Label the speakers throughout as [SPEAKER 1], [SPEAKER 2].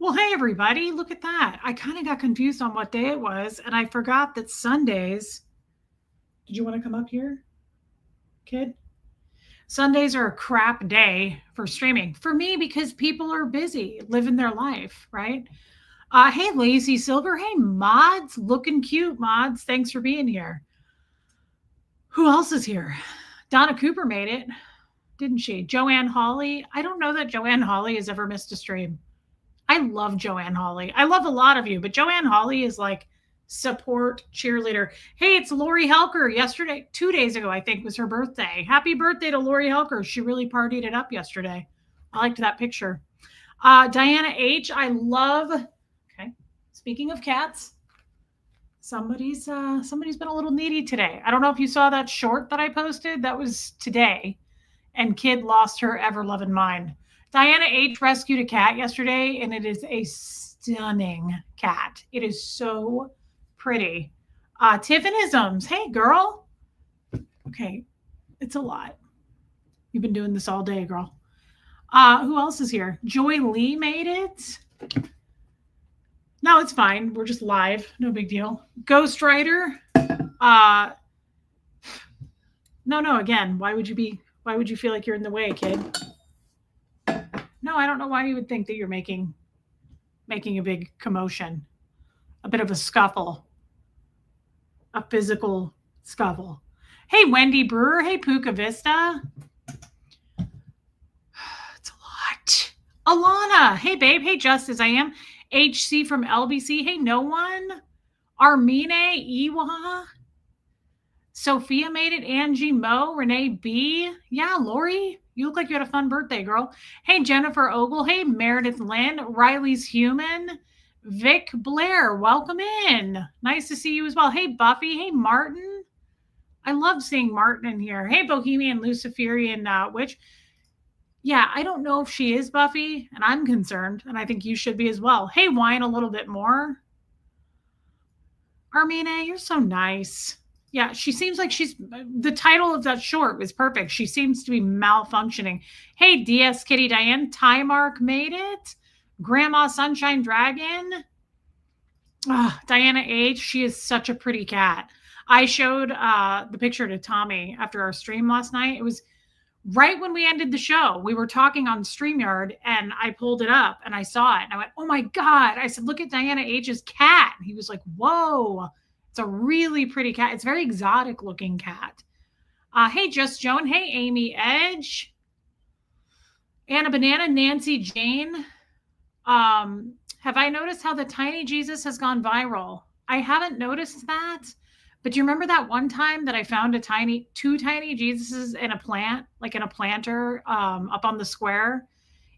[SPEAKER 1] Well, hey, everybody, look at that. I kind of got confused on what day it was, and I forgot that Sundays. Did you want to come up here, kid? Sundays are a crap day for streaming for me because people are busy living their life, right? Hey, Lazy Silver. Hey, mods, looking cute, mods. Thanks for being here. Who else is here? Donna Cooper made it, didn't she? Joanne Hawley. I don't know that Joanne Hawley has ever missed a stream. I love Joanne Hawley. I love a lot of you, but Joanne Hawley is like support cheerleader. Hey, it's Lori Helker. Yesterday, 2 days ago, I think was her birthday. Happy birthday to Lori Helker. She really partied it up yesterday. I liked that picture. Diana H. I love. Okay. Speaking of cats, somebody's been a little needy today. I don't know if you saw that short that I posted. That was today, and kid lost her ever loving mind. Diana H rescued a cat yesterday, and it is a stunning cat. It is so pretty. Tiffanisms. Hey, girl. Okay, it's a lot. You've been doing this all day, girl. Who else is here? Joy Lee made it. No, it's fine. We're just live. No big deal. Ghost Rider. No. Again, why would you feel like you're in the way, kid? No, I don't know why you would think that you're making a big commotion, a bit of a scuffle, a physical scuffle. Hey, Wendy Brewer. Hey, Puka Vista. It's a lot. Alana. Hey, babe. Hey, Justice. I am HC from LBC. Hey, no one. Armine Iwa. Sophia made it. Angie Mo. Renee B. Yeah, Lori. You look like you had a fun birthday, girl. Hey, Jennifer Ogle. Hey, Meredith Lynn. Riley's Human. Vic Blair, welcome in. Nice to see you as well. Hey, Buffy. Hey, Martin. I love seeing Martin in here. Hey, Bohemian Luciferian Witch. Yeah, I don't know if she is Buffy, and I'm concerned, and I think you should be as well. Hey, whine a little bit more. Armina, you're so nice. Yeah, she seems like the title of that short was perfect. She seems to be malfunctioning. Hey, DS Kitty Diane, Tymark made it. Grandma Sunshine Dragon. Diana H. She is such a pretty cat. I showed the picture to Tommy after our stream last night. It was right when we ended the show. We were talking on StreamYard, and I pulled it up, and I saw it, and I went, oh, my God. I said, look at Diana H.'s cat. And he was like, whoa. It's a really pretty cat. It's a very exotic-looking cat. Hey, Just Joan. Hey, Amy Edge. Anna Banana. Nancy Jane. Have I noticed how the tiny Jesus has gone viral? I haven't noticed that. But do you remember that one time that I found two tiny Jesuses in a plant, like in a planter up on the square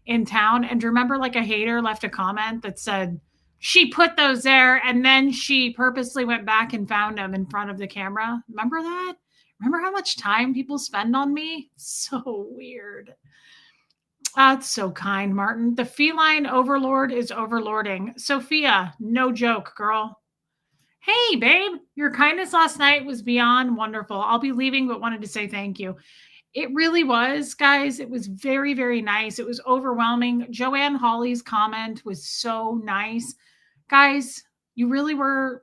[SPEAKER 1] in town? And do you remember like a hater left a comment that said, she put those there and then she purposely went back and found them in front of the camera? Remember that? Remember how much time people spend on me? So weird. That's so kind, Martin. The feline overlord is overlording. Sophia, no joke, girl. Hey, babe, your kindness last night was beyond wonderful. I'll be leaving, but wanted to say thank you. It really was, guys. It was very, very nice. It was overwhelming. Joanne Hawley's comment was so nice. Guys, you really were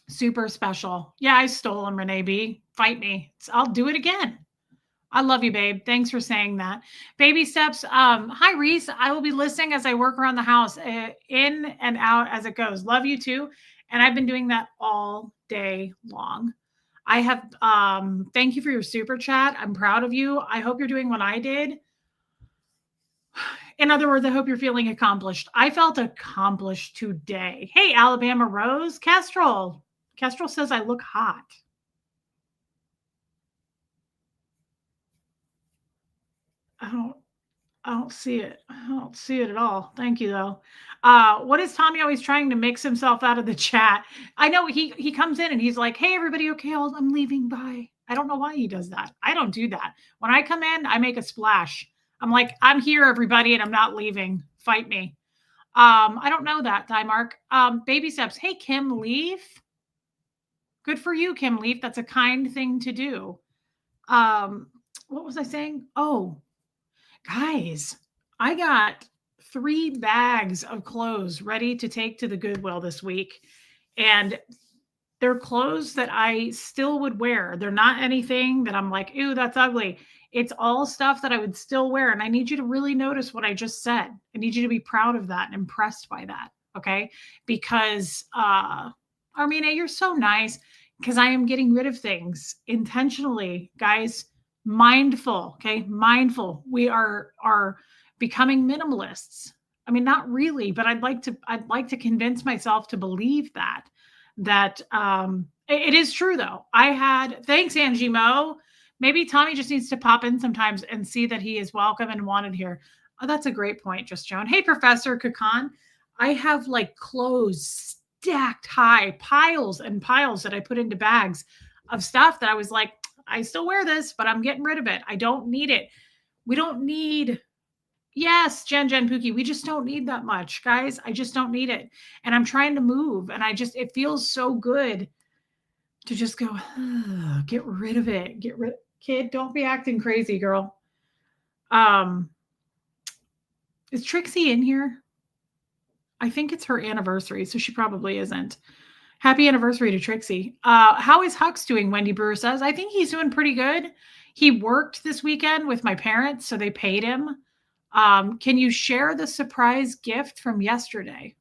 [SPEAKER 1] super special. Yeah, I stole them, Renee B. Fight me. I'll do it again. I love you, babe. Thanks for saying that. Baby steps. Hi, Reese. I will be listening as I work around the house, in and out as it goes. Love you too. And I've been doing that all day long. I have, thank you for your super chat. I'm proud of you. I hope you're doing what I did. In other words, I hope you're feeling accomplished. I felt accomplished today. Hey, Alabama Rose. Kestrel. Kestrel says I look hot. I don't see it. I don't see it at all. Thank you, though. What is Tommy always trying to mix himself out of the chat? I know he comes in and he's like, hey, everybody, okay, I'm leaving. Bye. I don't know why he does that. I don't do that. When I come in, I make a splash. I'm like, I'm here, everybody, and I'm not leaving. Fight me. I don't know that, Dymark. Baby steps. Hey, Kim Leaf. Good for you, Kim Leaf. That's a kind thing to do. What was I saying? Oh, guys, I got 3 bags of clothes ready to take to the Goodwill this week. And they're clothes that I still would wear. They're not anything that I'm like, "Ew, that's ugly." It's all stuff that I would still wear, and I need you to really notice what I just said. I need you to be proud of that and impressed by that, okay? Because, Armina, you're so nice because I am getting rid of things intentionally, guys. Mindful, okay? Mindful. We are becoming minimalists. I mean, not really, but I'd like to convince myself to believe that it is true though. Thanks, Angie Mo. Maybe Tommy just needs to pop in sometimes and see that he is welcome and wanted here. Oh, that's a great point, Just Joan. Hey, Professor Kakan. I have like clothes stacked high, piles and piles that I put into bags of stuff that I was like, I still wear this, but I'm getting rid of it. I don't need it. We don't need, yes, Jen Pookie, we just don't need that much, guys. I just don't need it. And I'm trying to move, and it feels so good to just go, get rid of it. Kid, don't be acting crazy, girl. Is Trixie in here? I think it's her anniversary, so she probably isn't. Happy anniversary to Trixie. How is Hux doing? Wendy Brewer says. I think he's doing pretty good. He worked this weekend with my parents, so they paid him. Can you share the surprise gift from yesterday?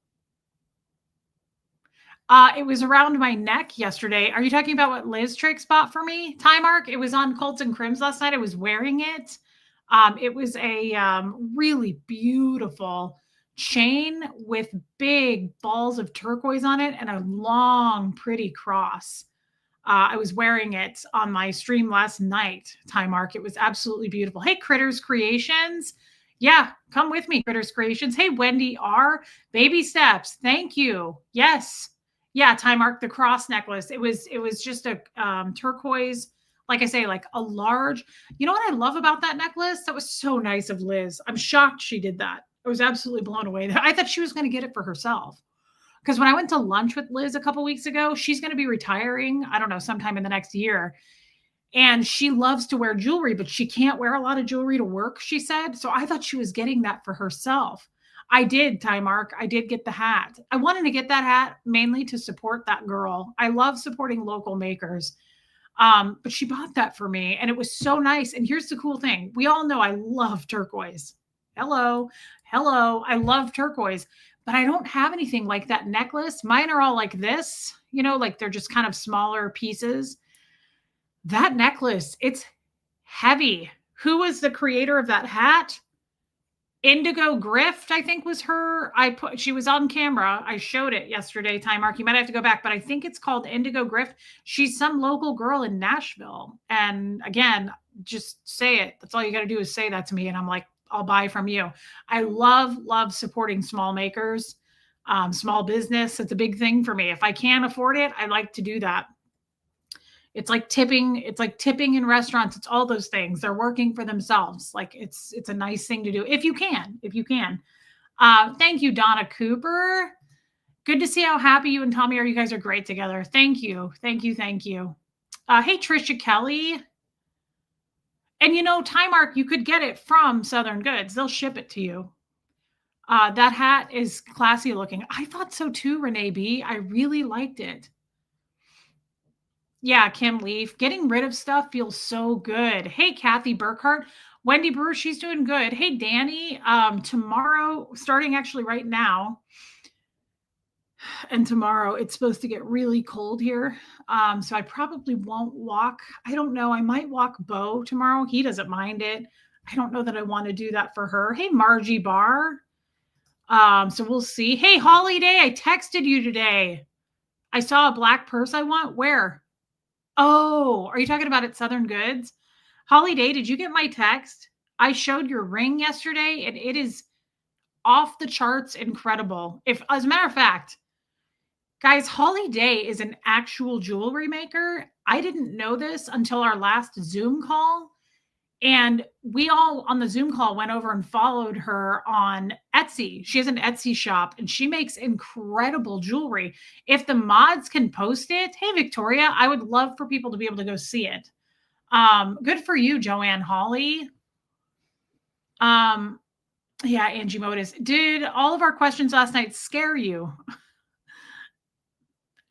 [SPEAKER 1] It was around my neck yesterday. Are you talking about what Liz Trix bought for me? Mark. It was on Colts and Crims last night. I was wearing it. It was a really beautiful chain with big balls of turquoise on it and a long, pretty cross. I was wearing it on my stream last night, Mark. It was absolutely beautiful. Hey, Critters Creations. Yeah, come with me, Critters Creations. Hey, Wendy R. Baby steps. Thank you. Yes. Yeah, Mark, the cross necklace. It was just a turquoise, like I say, like a large. You know what I love about that necklace? That was so nice of Liz. I'm shocked she did that. I was absolutely blown away. I thought she was going to get it for herself. Because when I went to lunch with Liz a couple weeks ago, she's going to be retiring, I don't know, sometime in the next year. And she loves to wear jewelry, but she can't wear a lot of jewelry to work, she said. So I thought she was getting that for herself. I did, Mark. I did get the hat. I wanted to get that hat mainly to support that girl. I love supporting local makers. But she bought that for me, and it was so nice. And here's the cool thing. We all know I love turquoise. Hello. I love turquoise, but I don't have anything like that necklace. Mine are all like this, like they're just kind of smaller pieces. That necklace, it's heavy. Who was the creator of that hat? Indigo Grift, I think was her. She was on camera. I showed it yesterday, Mark. You might have to go back, but I think it's called Indigo Grift. She's some local girl in Nashville. And again, just say it. That's all you got to do is say that to me. And I'm like, I'll buy from you. I love supporting small makers, small business. It's a big thing for me. If I can't afford it, I like to do that. It's like tipping. It's like tipping in restaurants. It's all those things. They're working for themselves. Like it's a nice thing to do if you can. Thank you, Donna Cooper. Good to see how happy you and Tommy are. You guys are great together. Thank you. Hey, Trisha Kelly. And Mark, you could get it from Southern Goods. They'll ship it to you. That hat is classy looking. I thought so too, Renee B. I really liked it. Yeah, Kim Leaf. Getting rid of stuff feels so good. Hey, Kathy Burkhart. Wendy Brewer, she's doing good. Hey, Danny. Tomorrow, starting actually right now, and tomorrow it's supposed to get really cold here. So I probably won't walk. I don't know. I might walk Bo tomorrow. He doesn't mind it. I don't know that I want to do that for her. Hey, Margie Barr. So we'll see. Hey, Holly Day, I texted you today. I saw a black purse I want. Where? Oh, are you talking about at Southern Goods? Holly Day, did you get my text? I showed your ring yesterday, and it is off the charts incredible. As a matter of fact, guys, Holly Day is an actual jewelry maker. I didn't know this until our last Zoom call. And we all on the Zoom call went over and followed her on Etsy. She has an Etsy shop and she makes incredible jewelry. If the mods can post it, hey, Victoria, I would love for people to be able to go see it. Good for you, Joanne Holly. Yeah, Angie Modus. Did all of our questions last night scare you?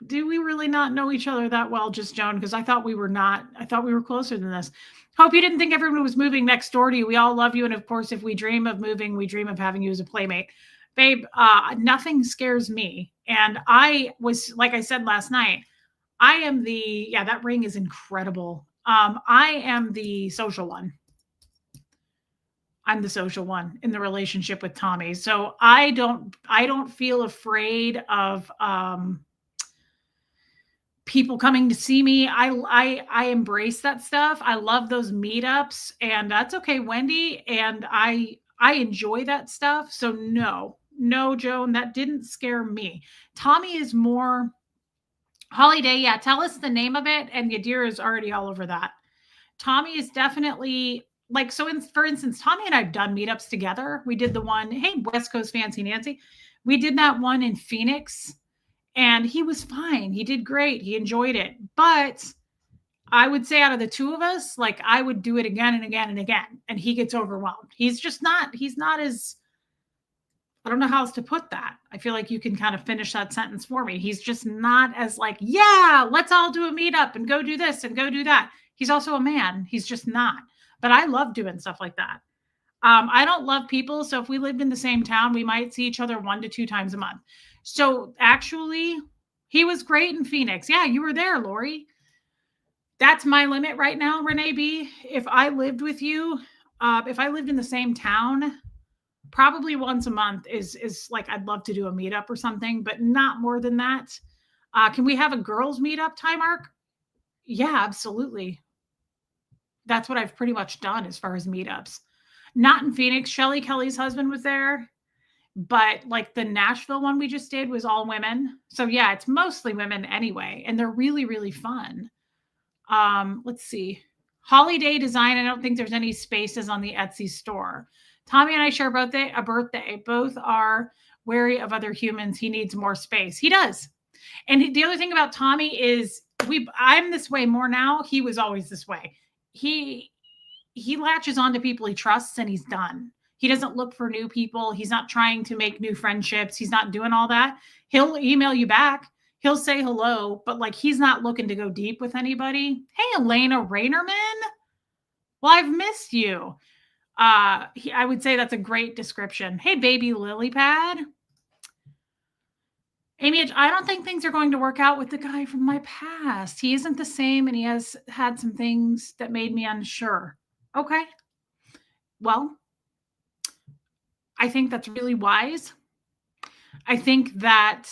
[SPEAKER 1] Do we really not know each other that well, just Joan? Because I thought we were not. I thought we were closer than this. Hope you didn't think everyone was moving next door to you. We all love you. And of course, if we dream of moving, we dream of having you as a playmate. Babe, nothing scares me. And I was, like I said last night, I am yeah, that ring is incredible. I am the social one. I'm the social one in the relationship with Tommy. So I don't feel afraid of people coming to see me. I embrace that stuff. I love those meetups, and that's okay, Wendy. And I enjoy that stuff. So no, Joan, that didn't scare me. Tommy is more Holiday. Yeah, tell us the name of it. And Yadira is already all over that. Tommy is definitely like, so for instance, Tommy and I've done meetups together. We did the one, hey, West Coast Fancy Nancy. We did that one in Phoenix, and he was fine. He did great. He enjoyed it. But I would say out of the two of us, like, I would do it again and again and again. And he gets overwhelmed. He's not as, I don't know how else to put that. I feel like you can kind of finish that sentence for me. He's just not as like, yeah, let's all do a meetup and go do this and go do that. He's also a man. He's just not. But I love doing stuff like that. I don't love people. So if we lived in the same town, we might see each other 1 to 2 times a month. So actually, he was great in Phoenix. Yeah, you were there, Lori. That's my limit right now, Renee B. If I lived with you, if I lived in the same town, probably once a month is like, I'd love to do a meetup or something, but not more than that. Can we have a girls meetup, Ty Mark? Yeah, absolutely. That's what I've pretty much done as far as meetups. Not in Phoenix. Shelly Kelly's husband was there, but like the Nashville one we just did was all women. So yeah, it's mostly women anyway, and they're really, really fun. Let's see. Holiday design. I don't think there's any spaces on the Etsy store. Tommy and I share a birthday. Both are wary of other humans. He needs more space. He does. And the other thing about Tommy is I'm this way more now. He was always this way. He latches on to people he trusts, and he's done. He doesn't look for new people. He's not trying to make new friendships. He's not doing all that. He'll email you back. He'll say hello, but like, he's not looking to go deep with anybody. Hey, Elena Rainerman. Well, I've missed you. I would say that's a great description. Hey, baby lily pad. Amy, I don't think things are going to work out with the guy from my past. He isn't the same, and he has had some things that made me unsure. Okay. Well, I think that's really wise. I think that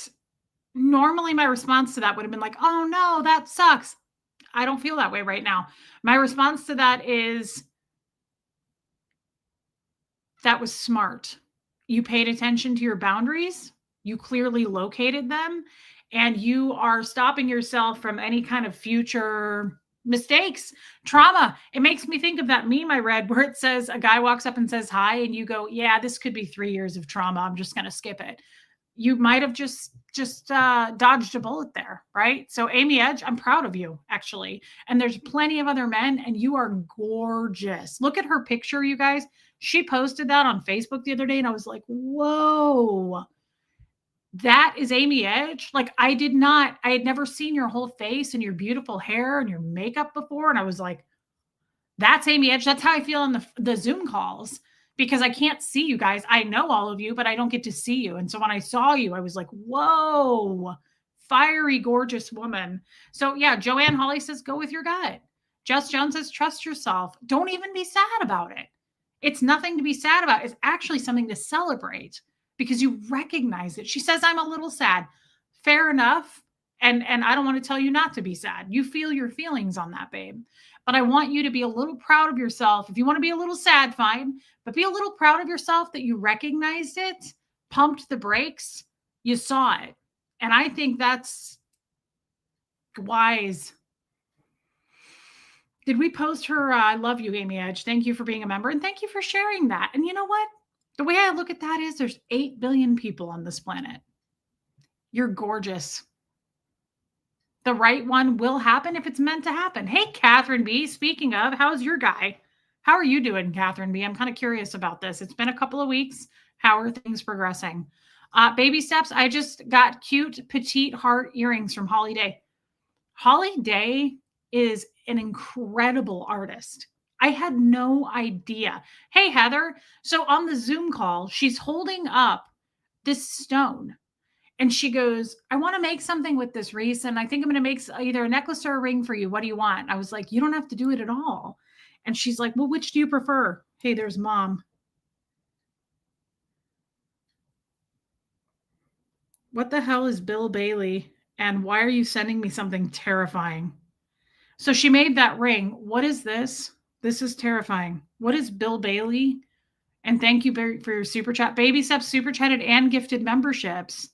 [SPEAKER 1] normally my response to that would have been like, oh no, that sucks. I don't feel that way right now. My response to that is, that was smart. You paid attention to your boundaries. You clearly located them, and you are stopping yourself from any kind of future mistakes, trauma. It makes me think of that meme I read where it says a guy walks up and says hi, and you go, yeah, this could be 3 years of trauma. I'm just going to skip it. You might have just dodged a bullet there, right? So Amy Edge, I'm proud of you, actually. And there's plenty of other men, and you are gorgeous. Look at her picture, you guys. She posted that on Facebook the other day, and I was like, whoa, that is Amy Edge. Like, I had never seen your whole face and your beautiful hair and your makeup before. And I was like, that's Amy Edge. That's how I feel on the Zoom calls, because I can't see you guys. I know all of you, but I don't get to see you. And so when I saw you, I was like, whoa, fiery, gorgeous woman. So yeah, Joanne Holly says, go with your gut. Jess Jones says, trust yourself. Don't even be sad about it. It's nothing to be sad about. It's actually something to celebrate, because you recognize it. She says, I'm a little sad. Fair enough. And I don't want to tell you not to be sad. You feel your feelings on that, babe. But I want you to be a little proud of yourself. If you want to be a little sad, fine. But be a little proud of yourself that you recognized it, pumped the brakes, you saw it. And I think that's wise. Did we post her? I love you, Amy Edge. Thank you for being a member, and thank you for sharing that. And you know what? The way I look at that is, there's 8 billion people on this planet. You're gorgeous. The right one will happen if it's meant to happen. Hey, Catherine B. Speaking of, how's your guy? How are you doing, Catherine B? I'm kind of curious about this. It's been a couple of weeks. How are things progressing? Baby steps. I just got cute petite heart earrings from Holly Day. Holly Day is an incredible artist. I had no idea. Hey, Heather. So on the Zoom call, she's holding up this stone and she goes, I want to make something with this, Reese. And I think I'm going to make either a necklace or a ring for you. What do you want? I was like, you don't have to do it at all. And she's like, well, which do you prefer? Hey, there's mom. What the hell is Bill Bailey? And why are you sending me something terrifying? So she made that ring. What is this? This is terrifying. What is Bill Bailey? And thank you for your super chat. Baby Steps super chatted and gifted memberships.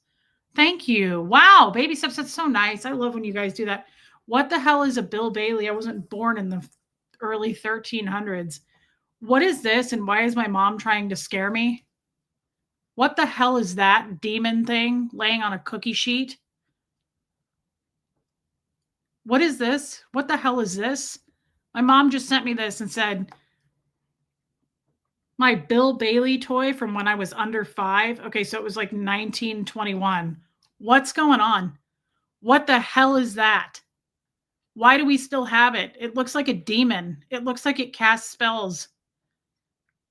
[SPEAKER 1] Thank you. Wow, Baby Steps, that's so nice. I love when you guys do that. What the hell is a Bill Bailey? I wasn't born in the early 1300s. What is this? And why is my mom trying to scare me? What the hell is that demon thing laying on a cookie sheet? What is this? What the hell is this? My mom just sent me this and said, my Bill Bailey toy from when I was under 5. Okay, so it was like 1921. What's going on? What the hell is that? Why do we still have it? It looks like a demon. It looks like it casts spells.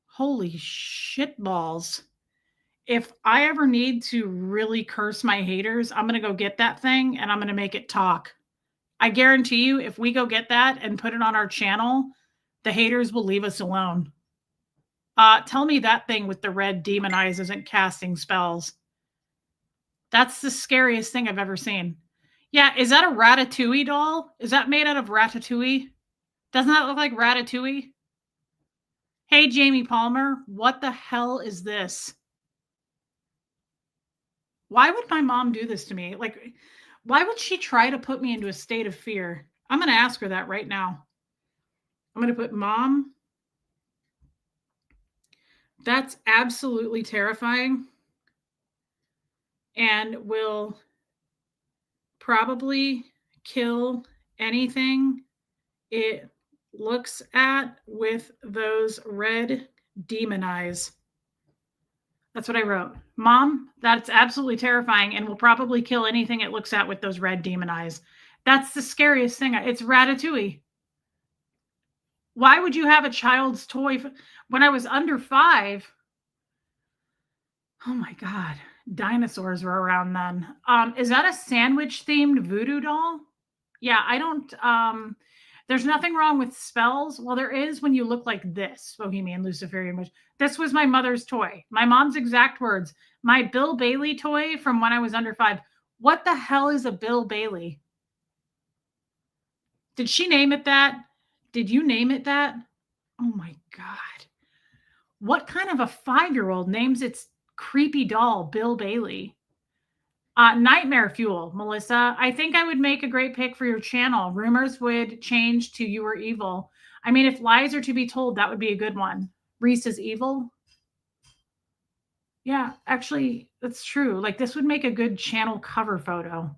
[SPEAKER 1] Holy shit balls. If I ever need to really curse my haters, I'm going to go get that thing and I'm going to make it talk. I guarantee you, if we go get that and put it on our channel, the haters will leave us alone. Tell me that thing with the red demon eyes isn't casting spells. That's the scariest thing I've ever seen. Yeah, is that a Ratatouille doll? Is that made out of Ratatouille? Doesn't that look like Ratatouille? Hey, Jamie Palmer, what the hell is this? Why would my mom do this to me? Like, why would she try to put me into a state of fear? I'm going to ask her that right now. I'm going to put mom. That's absolutely terrifying and will probably kill anything it looks at with those red demon eyes. That's what I wrote. Mom, that's absolutely terrifying and will probably kill anything it looks at with those red demon eyes. That's the scariest thing. It's Ratatouille. Why would you have a child's toy? When I was under 5, oh my God, dinosaurs were around then. Is that a sandwich themed voodoo doll? Yeah, I don't, there's nothing wrong with spells. Well, there is when you look like this, Bohemian Luciferian Witch. This was my mother's toy. My mom's exact words. My Bill Bailey toy from when I was under 5. What the hell is a Bill Bailey? Did she name it that? Did you name it that? Oh my God. What kind of a 5-year-old names its creepy doll Bill Bailey? Nightmare Fuel, Melissa. I think I would make a great pick for your channel. Rumors would change to You Are Evil. I mean, if lies are to be told, that would be a good one. Reese is evil. Yeah, actually, that's true. Like, this would make a good channel cover photo.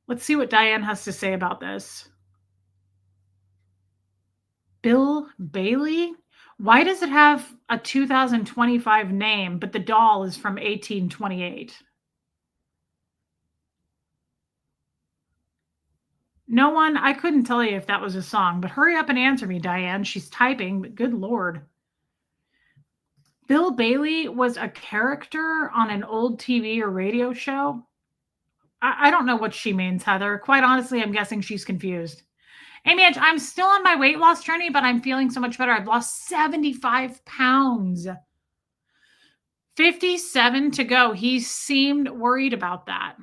[SPEAKER 1] Let's see what Diane has to say about this. Bill Bailey? Why does it have a 2025 name, but the doll is from 1828? No one, I couldn't tell you if that was a song, but hurry up and answer me, Diane. She's typing, but good Lord. Bill Bailey was a character on an old TV or radio show. I don't know what she means, Heather. Quite honestly, I'm guessing she's confused. Amy Edge, I'm still on my weight loss journey, but I'm feeling so much better. I've lost 75 pounds. 57 to go. He seemed worried about that.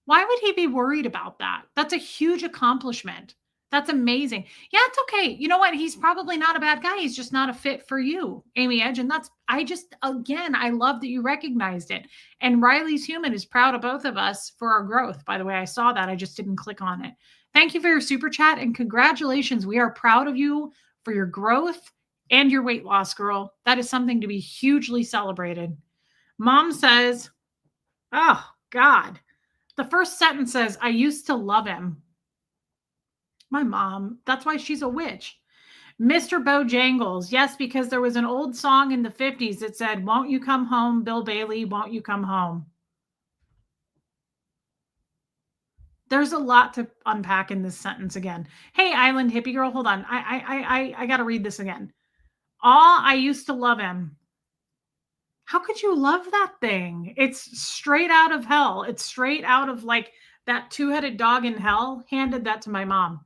[SPEAKER 1] Why would he be worried about that? That's a huge accomplishment. That's amazing. Yeah, it's okay. You know what? He's probably not a bad guy. He's just not a fit for you, Amy Edge. And I love that you recognized it. And Riley's Human is proud of both of us for our growth. By the way, I saw that. I just didn't click on it. Thank you for your super chat and congratulations. We are proud of you for your growth and your weight loss, girl. That is something to be hugely celebrated. Mom says, oh, God. The first sentence says, I used to love him. My mom, that's why she's a witch. Mr. Bojangles. Yes, because there was an old song in the 50s that said, "Won't you come home, Bill Bailey? Won't you come home?" There's a lot to unpack in this sentence again. Hey, Island Hippie Girl, hold on. I got to read this again. I used to love him. How could you love that thing? It's straight out of hell. It's straight out of like that two-headed dog in hell handed that to my mom.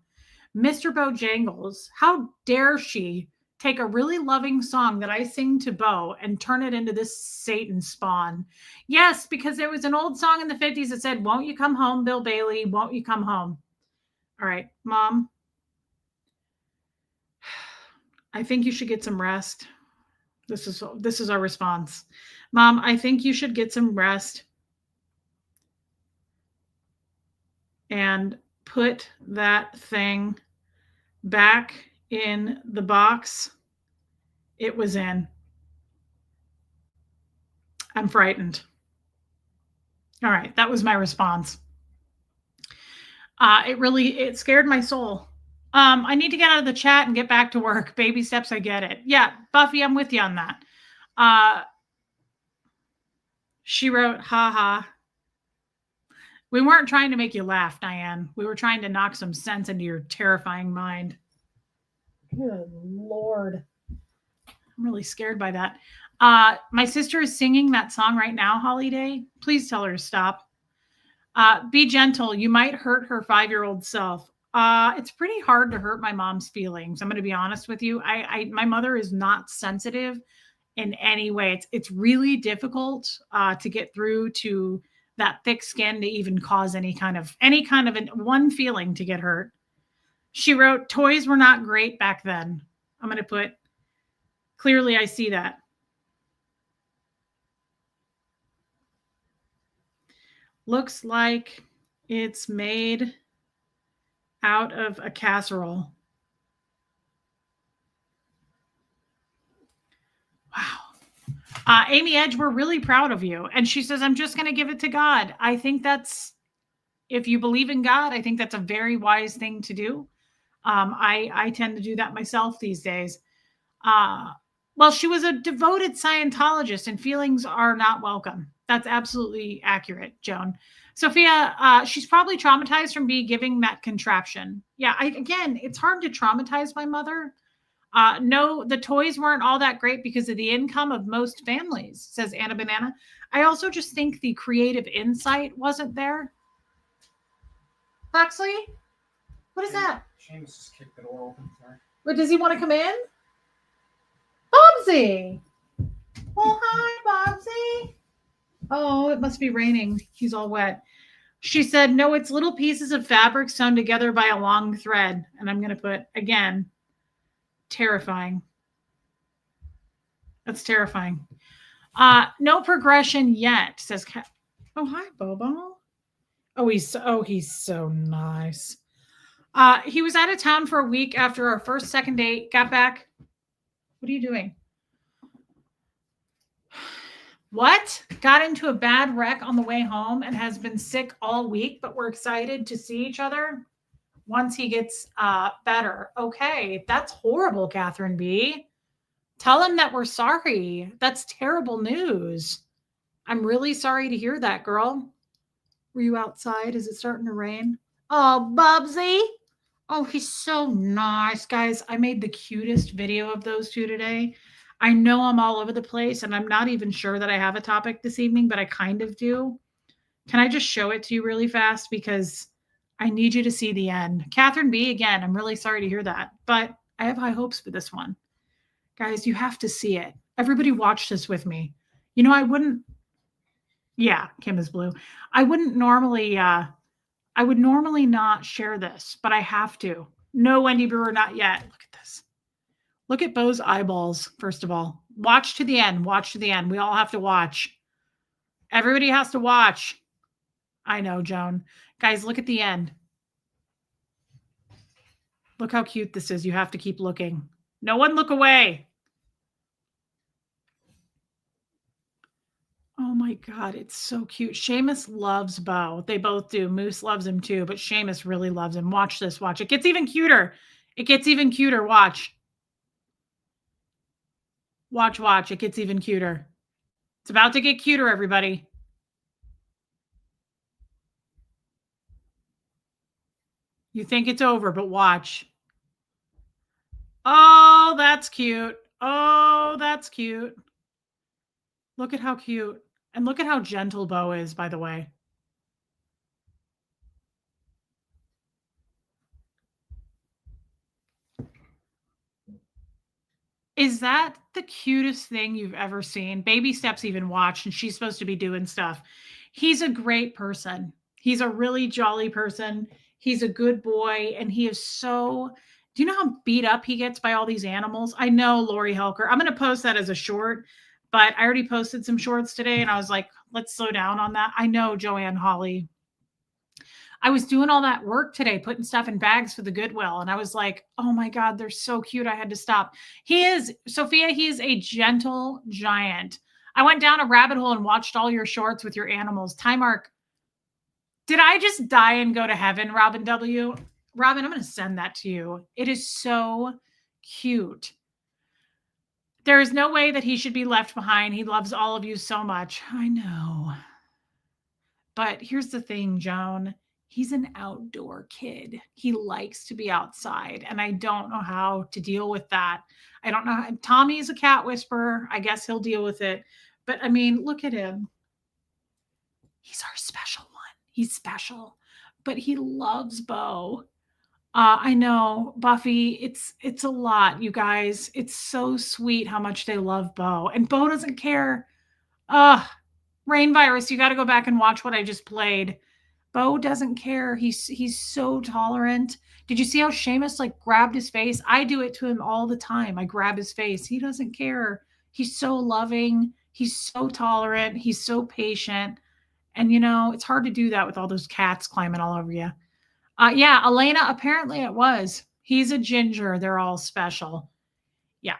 [SPEAKER 1] Mr. Bojangles, how dare she take a really loving song that I sing to Bo and turn it into this Satan spawn? Yes, because there was an old song in the 50s that said, "Won't you come home, Bill Bailey? Won't you come home?" All right, Mom, I think you should get some rest. This is our response. Mom, I think you should get some rest and put that thing back in the box it was in. I'm frightened. All right, that was my response. It scared my soul. I need to get out of the chat and get back to work. Baby steps, I get it. Yeah, Buffy, I'm with you on that. She wrote, haha. We weren't trying to make you laugh, Diane. We were trying to knock some sense into your terrifying mind. Good Lord. I'm really scared by that. My sister is singing that song right now, Holiday. Please tell her to stop. Be gentle. You might hurt her 5-year-old self. It's pretty hard to hurt my mom's feelings. I'm going to be honest with you. My mother is not sensitive in any way. It's really difficult to get through to that thick skin to even cause any kind of one feeling to get hurt. She wrote, toys were not great back then. I'm going to put, clearly I see that. Looks like it's made out of a casserole. Wow. Amy Edge, we're really proud of you. And she says, I'm just going to give it to God. I think that's, if you believe in God, I think that's a very wise thing to do. I tend to do that myself these days. Well, she was a devoted Scientologist and feelings are not welcome. That's absolutely accurate, Joan. Sophia, she's probably traumatized from giving that contraption. Yeah, again, it's hard to traumatize my mother. No, the toys weren't all that great because of the income of most families, says Anna Banana. I also just think the creative insight wasn't there. Huxley? What is that?
[SPEAKER 2] Seamus just kicked the door open. Sorry.
[SPEAKER 1] But does he want to come in? Bobsy! Oh, hi, Bobsy. Oh, it must be raining. He's all wet. She said, no, it's little pieces of fabric sewn together by a long thread. And I'm going to put, again, terrifying. That's terrifying. No progression yet, says Kat. Oh, hi, Bobo. Oh, he's so nice. He was out of town for a week after our second date. Got back. What are you doing? What? Got into a bad wreck on the way home and has been sick all week, but we're excited to see each other once he gets better. Okay, that's horrible, Catherine B. Tell him that we're sorry. That's terrible news. I'm really sorry to hear that, girl. Were you outside? Is it starting to rain? Oh, Bubsy. Oh, he's so nice. Guys, I made the cutest video of those two today. I know I'm all over the place, and I'm not even sure that I have a topic this evening, but I kind of do. Can I just show it to you really fast? Because I need you to see the end. Catherine B, again, I'm really sorry to hear that, but I have high hopes for this one. Guys, you have to see it. Everybody watch this with me. You know, I wouldn't. Yeah, Kim is blue. I wouldn't normally, I would normally not share this, but I have to. No, Wendy Brewer, not yet. Look at this. Look at Bo's eyeballs, first of all. Watch to the end. Watch to the end. We all have to watch. Everybody has to watch. I know, Joan. Guys, look at the end. Look how cute this is. You have to keep looking. No one look away. Oh my God, it's so cute. Seamus loves Bo. They both do. Moose loves him too, but Seamus really loves him. Watch this. Watch. It gets even cuter. It gets even cuter. Watch. Watch, watch. It gets even cuter. It's about to get cuter, everybody. You think it's over, but watch. Oh, that's cute. Oh, that's cute. Look at how cute. And look at how gentle Bo is, by the way. Is that the cutest thing you've ever seen? Baby Steps even watched, and she's supposed to be doing stuff. He's a great person. He's a really jolly person. He's a good boy, and he is so. Do you know how beat up he gets by all these animals? I know, Lori Helker. I'm going to post that as a short, but I already posted some shorts today, and I was like, let's slow down on that. I know, Joanne Holly. I was doing all that work today, putting stuff in bags for the Goodwill. And I was like, oh my God, they're so cute. I had to stop. He is, Sophia, he is a gentle giant. I went down a rabbit hole and watched all your shorts with your animals. Timark, did I just die and go to heaven, Robin W? Robin, I'm going to send that to you. It is so cute. There is no way that he should be left behind. He loves all of you so much. I know. But here's the thing, Joan. He's an outdoor kid. He likes to be outside, and I don't know how to deal with that. I don't know. Tommy's a cat whisperer. I guess he'll deal with it. But I mean, look at him. He's our special one. He's special, but he loves Bo. I know, Buffy, it's a lot, you guys. It's so sweet how much they love Bo, and Bo doesn't care. Rain Virus, you got to go back and watch what I just played. Bo doesn't care. He's so tolerant. Did you see how Seamus like grabbed his face? I do it to him all the time. I grab his face. He doesn't care. He's so loving. He's so tolerant. He's so patient. And you know, it's hard to do that with all those cats climbing all over you. Yeah, Elena, apparently it was. He's a ginger. They're all special. Yeah,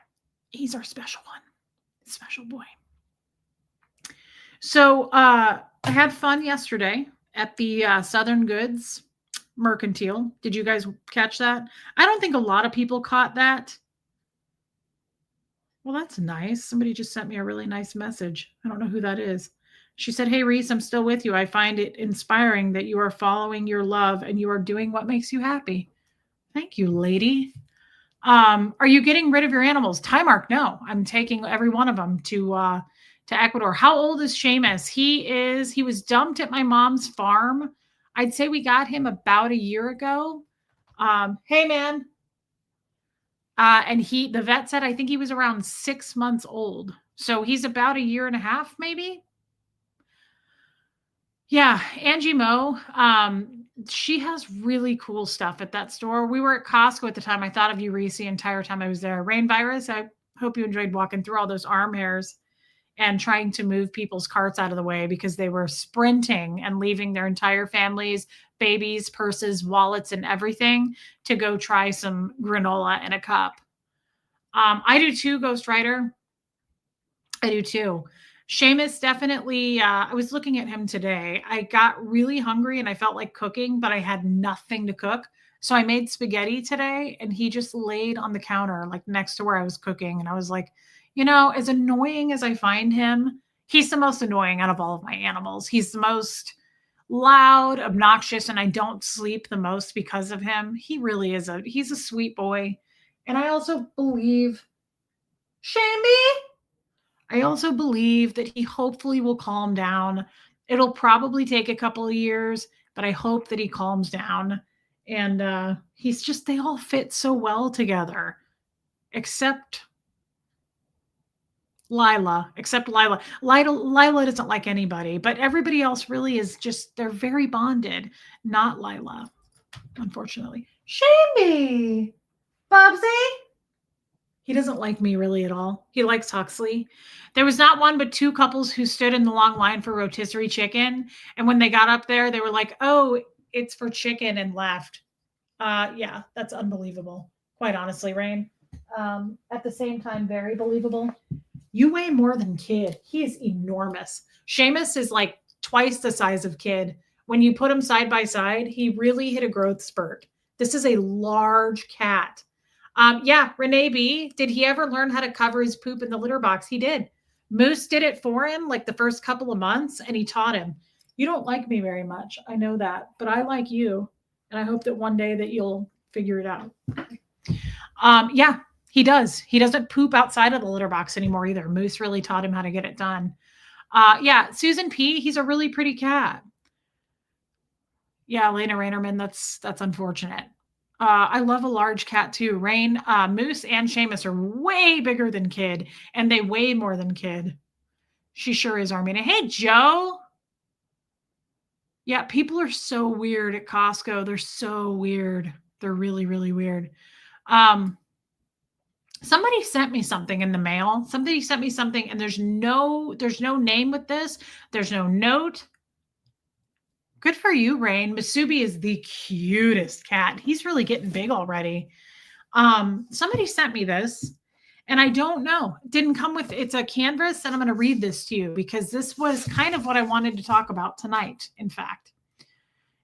[SPEAKER 1] he's our special one. Special boy. So I had fun yesterday at the Southern Goods Mercantile. Did you guys catch that? I don't think a lot of people caught that. Well, that's nice. Somebody just sent me a really nice message. I don't know who that is. She said, hey, Reese, I'm still with you. I find it inspiring that you are following your love and you are doing what makes you happy. Thank you, lady. Are you getting rid of your animals? Timark, no. I'm taking every one of them to Ecuador. How old is Seamus? He was dumped at my mom's farm. I'd say we got him about a year ago. Hey, man. And the vet said, I think he was around 6 months old. So he's about a year and a half, maybe. Yeah, Angie Moe, she has really cool stuff at that store. We were at Costco at the time. I thought of you, Reese, the entire time I was there. Rain Virus, I hope you enjoyed walking through all those arm hairs and trying to move people's carts out of the way because they were sprinting and leaving their entire families, babies, purses, wallets, and everything to go try some granola in a cup. I do too, Ghost Rider. I do too. Seamus definitely, I was looking at him today. I got really hungry and I felt like cooking, but I had nothing to cook. So I made spaghetti today and he just laid on the counter, like next to where I was cooking. And I was like, you know, as annoying as I find him, he's the most annoying out of all of my animals. He's the most loud, obnoxious, and I don't sleep the most because of him. He really is he's a sweet boy. And I also believe, Shammy, I also believe that he hopefully will calm down. It'll probably take a couple of years, but I hope that he calms down. And he's just, they all fit so well together, except Lila. Lila doesn't like anybody, but everybody else really is just, they're very bonded. Not Lila, unfortunately. Shamey, Bobsy. He doesn't like me really at all. He likes Huxley. There was not one but two couples who stood in the long line for rotisserie chicken. And when they got up there, they were like, oh, it's for chicken, and left. Yeah, that's unbelievable. Quite honestly, Rain. At the same time, very believable. You weigh more than Kid. He is enormous. Seamus is like twice the size of Kid. When you put him side by side, he really hit a growth spurt. This is a large cat. Yeah, Renee B. Did he ever learn how to cover his poop in the litter box? He did. Moose did it for him like the first couple of months, and he taught him. You don't like me very much. I know that, but I like you, and I hope that one day that you'll figure it out. Yeah, he does. He doesn't poop outside of the litter box anymore either. Moose really taught him how to get it done. Yeah, Susan P. He's a really pretty cat. Yeah, Elena Rainerman. That's unfortunate. I love a large cat too. Rain, Moose, and Seamus are way bigger than Kid, and they weigh more than Kid. She sure is, Armina. Hey, Joe. Yeah, people are so weird at Costco. They're so weird. They're really, really weird. Somebody sent me something in the mail. Somebody sent me something, and there's no name with this. There's no note. Good for you, Rain. Masubi is the cutest cat. He's really getting big already. Somebody sent me this, and I don't know. It didn't come with, it's a canvas, and I'm going to read this to you because this was kind of what I wanted to talk about tonight, in fact.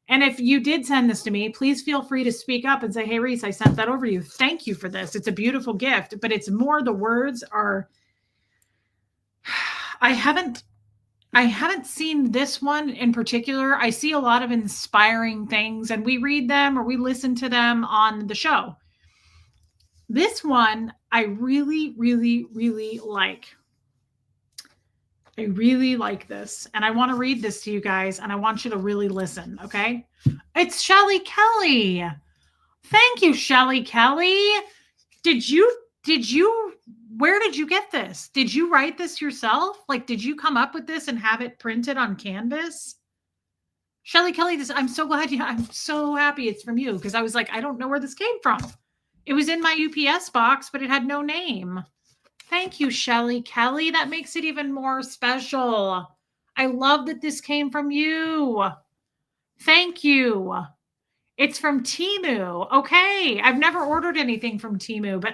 [SPEAKER 1] And if you did send this to me, please feel free to speak up and say, hey, Reese, I sent that over to you. Thank you for this. It's a beautiful gift, but it's more the words are, I haven't seen this one in particular. I see a lot of inspiring things, and we read them or we listen to them on the show. This one, I really, really, really like. I really like this, and I want to read this to you guys, and I want you to really listen, okay? It's Shelly Kelly. Thank you, Shelly Kelly. Where did you get this? Did you write this yourself? Like, did you come up with this and have it printed on canvas? Shelly Kelly, I'm so glad I'm so happy it's from you, because I was like, I don't know where this came from. It was in my UPS box, but it had no name. Thank you, Shelly Kelly. That makes it even more special. I love that this came from you. Thank you. It's from Temu. Okay. I've never ordered anything from Temu, but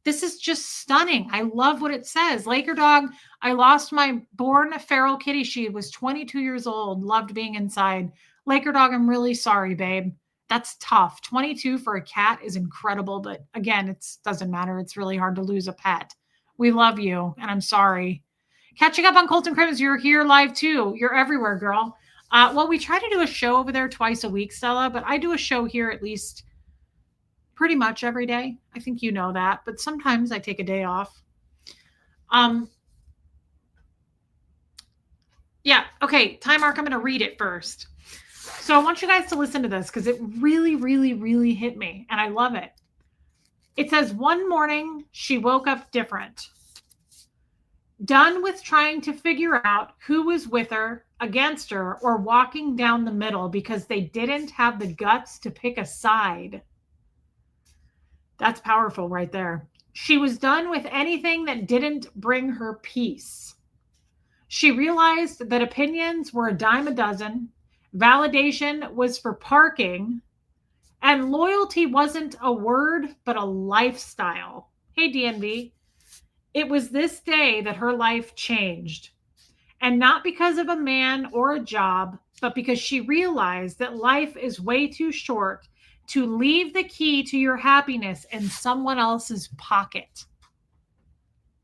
[SPEAKER 1] this is just stunning. I love what it says. Laker Dog, I lost my born feral kitty. She was 22 years old, loved being inside. Laker Dog, I'm really sorry, babe. That's tough. 22 for a cat is incredible, but again, it doesn't matter. It's really hard to lose a pet. We love you, and I'm sorry. Catching up on Colton Crims, you're here live too. You're everywhere, girl. Well, we try to do a show over there twice a week, Stella, but I do a show here at least pretty much every day. I think you know that, but sometimes I take a day off. Yeah, okay, time mark. I'm going to read it first. So I want you guys to listen to this because it really, really, really hit me, and I love it. It says, one morning, she woke up different. Done with trying to figure out who was with her, against her, or walking down the middle because they didn't have the guts to pick a side. That's powerful right there. She was done with anything that didn't bring her peace. She realized that opinions were a dime a dozen, validation was for parking, and loyalty wasn't a word, but a lifestyle. Hey, DNB. It was this day that her life changed. And not because of a man or a job, but because she realized that life is way too short to leave the key to your happiness in someone else's pocket.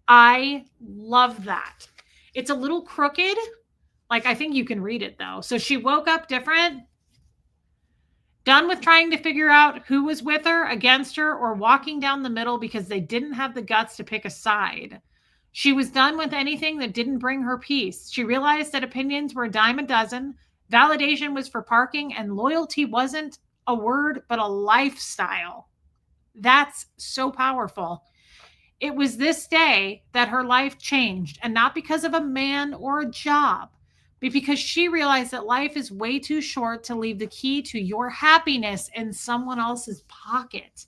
[SPEAKER 1] I love that. It's a little crooked. Like, I think you can read it, though. So she woke up different. Done with trying to figure out who was with her, against her, or walking down the middle because they didn't have the guts to pick a side. She was done with anything that didn't bring her peace. She realized that opinions were a dime a dozen, validation was for parking, and loyalty wasn't a word, but a lifestyle. That's so powerful. It was this day that her life changed, and not because of a man or a job, but because she realized that life is way too short to leave the key to your happiness in someone else's pocket.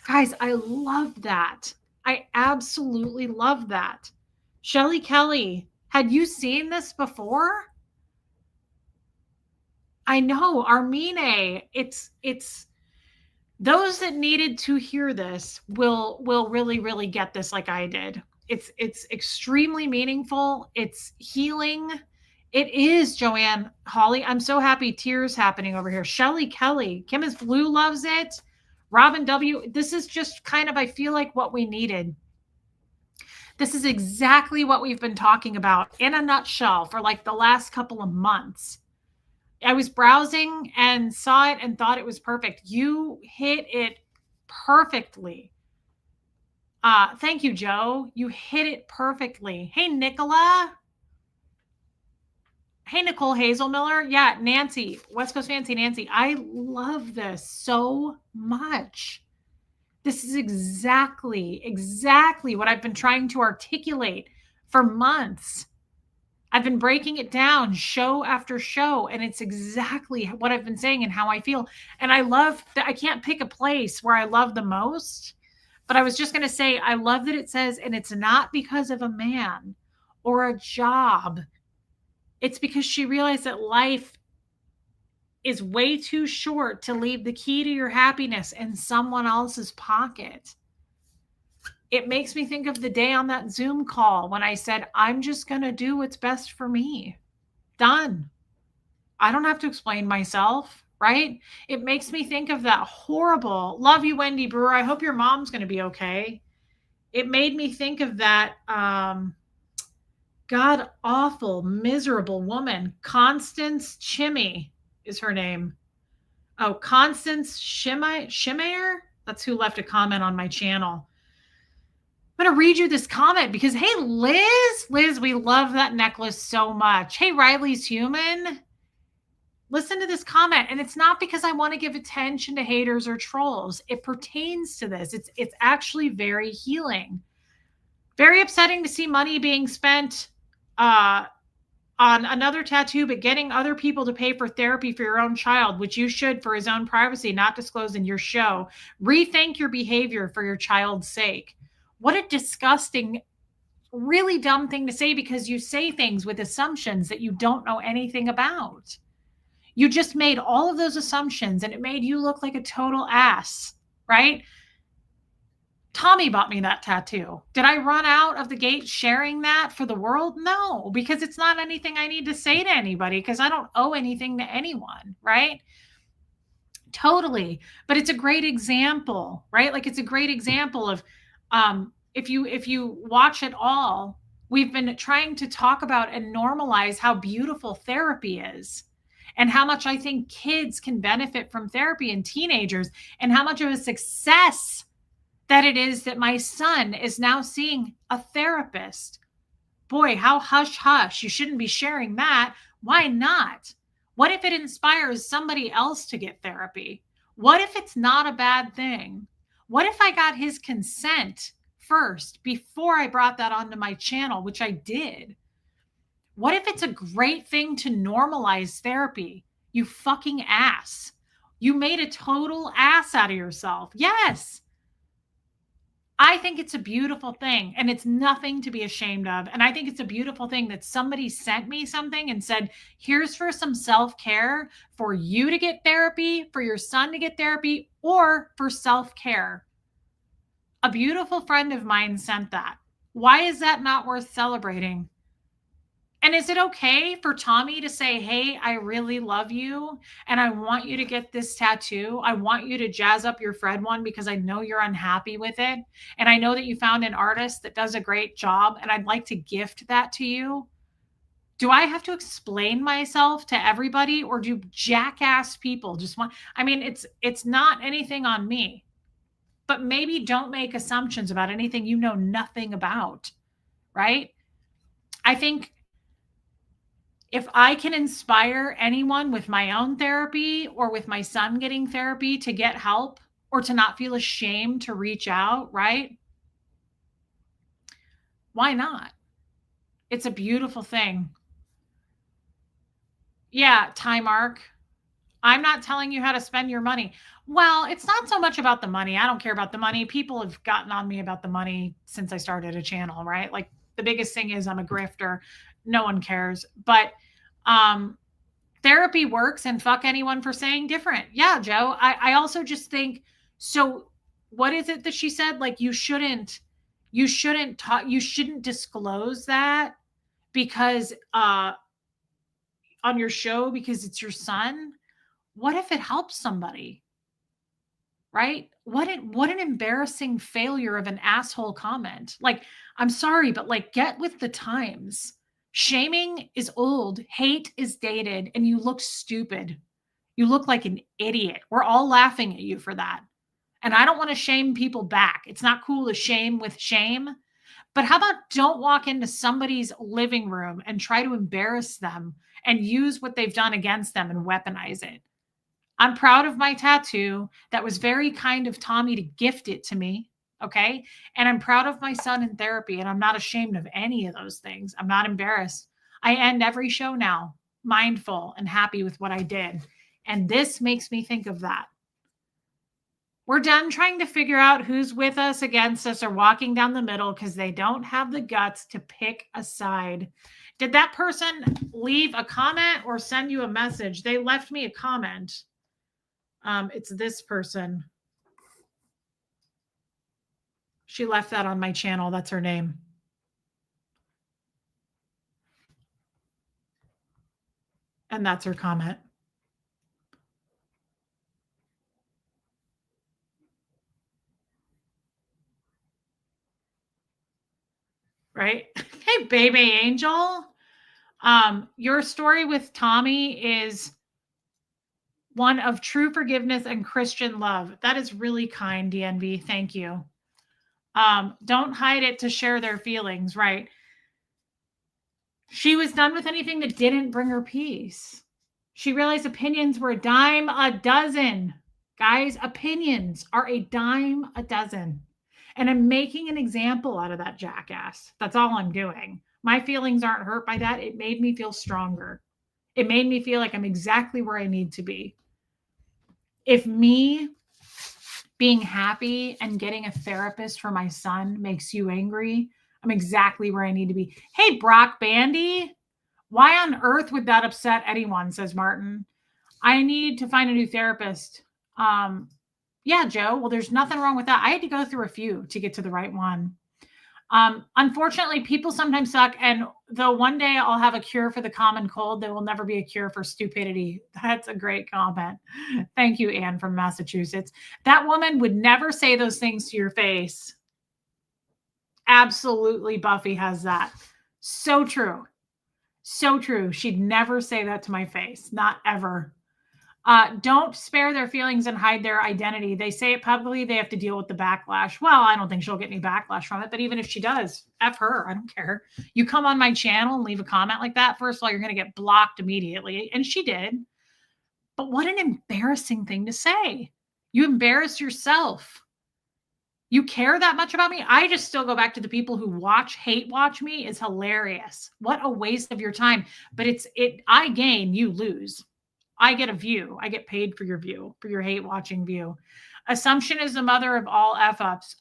[SPEAKER 1] Guys, I love that. I absolutely love that. Shelly Kelly, had you seen this before? I know, Armine, it's those that needed to hear this will really, really get this like I did. It's extremely meaningful. It's healing. It is, Joanne Holly. I'm so happy. Tears happening over here. Shelly Kelly. Kim is Blue loves it. Robin W., this is just kind of, I feel like, what we needed. This is exactly what we've been talking about in a nutshell for like the last couple of months. I was browsing and saw it and thought it was perfect. You hit it perfectly. Thank you, Joe. You hit it perfectly. Hey, Nicola. Hey, Nicole Hazelmiller. Yeah, Nancy, West Coast Fancy Nancy. I love this so much. This is exactly what I've been trying to articulate for months. I've been breaking it down show after show, and it's exactly what I've been saying and how I feel. And I love that I can't pick a place where I love the most, but I was just going to say, I love that it says, and it's not because of a man or a job. It's because she realized that life is way too short to leave the key to your happiness in someone else's pocket. It makes me think of the day on that Zoom call when I said, I'm just going to do what's best for me. Done. I don't have to explain myself, right? It makes me think of that horrible, love you, Wendy Brewer. I hope your mom's going to be okay. It made me think of that god awful, miserable woman. Constance Chimmy is her name. Oh, Constance Schimmeyer? That's who left a comment on my channel. I'm going to read you this comment because, hey, Liz, we love that necklace so much. Hey, Riley's Human. Listen to this comment. And it's not because I want to give attention to haters or trolls. It pertains to this. It's actually very healing. Very upsetting to see money being spent on another tattoo, but getting other people to pay for therapy for your own child, which you should for his own privacy, not disclosed in your show. Rethink your behavior for your child's sake. What a disgusting, really dumb thing to say, because you say things with assumptions that you don't know anything about. You just made all of those assumptions and it made you look like a total ass, right? Tommy bought me that tattoo. Did I run out of the gate sharing that for the world? No, because it's not anything I need to say to anybody because I don't owe anything to anyone, right? Totally. But it's a great example, right? Like it's a great example of if you watch it all, we've been trying to talk about and normalize how beautiful therapy is and how much I think kids can benefit from therapy and teenagers and how much of a success that it is that my son is now seeing a therapist. Boy, how hush hush. You shouldn't be sharing that. Why not? What if it inspires somebody else to get therapy? What if it's not a bad thing? What if I got his consent first before I brought that onto my channel, which I did? What if it's a great thing to normalize therapy? You fucking ass. You made a total ass out of yourself. Yes. I think it's a beautiful thing and it's nothing to be ashamed of. And I think it's a beautiful thing that somebody sent me something and said, here's for some self-care for you to get therapy, for your son to get therapy, or for self-care. A beautiful friend of mine sent that. Why is that not worth celebrating? And is it okay for Tommy to say, hey, I really love you and I want you to get this tattoo. I want you to jazz up your Fred one because I know you're unhappy with it. And I know that you found an artist that does a great job and I'd like to gift that to you. Do I have to explain myself to everybody, or do jackass people just want, I mean, it's not anything on me, but maybe don't make assumptions about anything you know nothing about, right? I think if I can inspire anyone with my own therapy or with my son getting therapy to get help or to not feel ashamed to reach out, right? Why not? It's a beautiful thing. Yeah, time arc. I'm not telling you how to spend your money. Well, it's not so much about the money. I don't care about the money. People have gotten on me about the money since I started a channel, right? Like the biggest thing is I'm a grifter. No one cares. But therapy works, and fuck anyone for saying different. Yeah, Joe. I also just think, so what is it that she said? Like you shouldn't disclose that because on your show because it's your son. What if it helps somebody? right? What an embarrassing failure of an asshole comment. Like, I'm sorry, but like, get with the times. Shaming is old, hate is dated, and you look stupid. You look like an idiot. We're all laughing at you for that. And I don't want to shame people back. It's not cool to shame with shame. But how about don't walk into somebody's living room and try to embarrass them and use what they've done against them and weaponize it? I'm proud of my tattoo. That was very kind of Tommy to gift it to me. Okay. And I'm proud of my son in therapy. And I'm not ashamed of any of those things. I'm not embarrassed. I end every show now mindful and happy with what I did. And this makes me think of that. We're done trying to figure out who's with us, against us, or walking down the middle because they don't have the guts to pick a side. Did that person leave a comment or send you a message? They left me a comment. It's this person. She left that on my channel. That's her name. And that's her comment. Right? Hey, baby angel. Your story with Tommy is one of true forgiveness and Christian love. That is really kind, DNB. Thank you. Don't hide it to share their feelings, right? She was done with anything that didn't bring her peace. She realized opinions were a dime a dozen. Guys, opinions are a dime a dozen. And I'm making an example out of that jackass. That's all I'm doing. My feelings aren't hurt by that. It made me feel stronger. It made me feel like I'm exactly where I need to be. If me being happy and getting a therapist for my son makes you angry, I'm exactly where I need to be. Hey, Brock Bandy, why on earth would that upset anyone, says Martin. I need to find a new therapist. Yeah, Joe. Well, there's nothing wrong with that. I had to go through a few to get to the right one. Unfortunately, people sometimes suck. And though one day I'll have a cure for the common cold, there will never be a cure for stupidity. That's a great comment. Thank you, Anne from Massachusetts. That woman would never say those things to your face. Absolutely, Buffy has that. So true. So true. She'd never say that to my face. Not ever. Don't spare their feelings and hide their identity. They say it publicly, they have to deal with the backlash. Well, I don't think she'll get any backlash from it, but even if she does, F her. I don't care. You come on my channel and leave a comment like that, first of all, you're going to get blocked immediately. And she did. But what an embarrassing thing to say. You embarrass yourself. You care that much about me? I just still go back to the people who hate watch me. Is hilarious. What a waste of your time. But I gain, you lose. I get a view. I get paid for your view, for your hate watching view. Assumption is the mother of all F ups.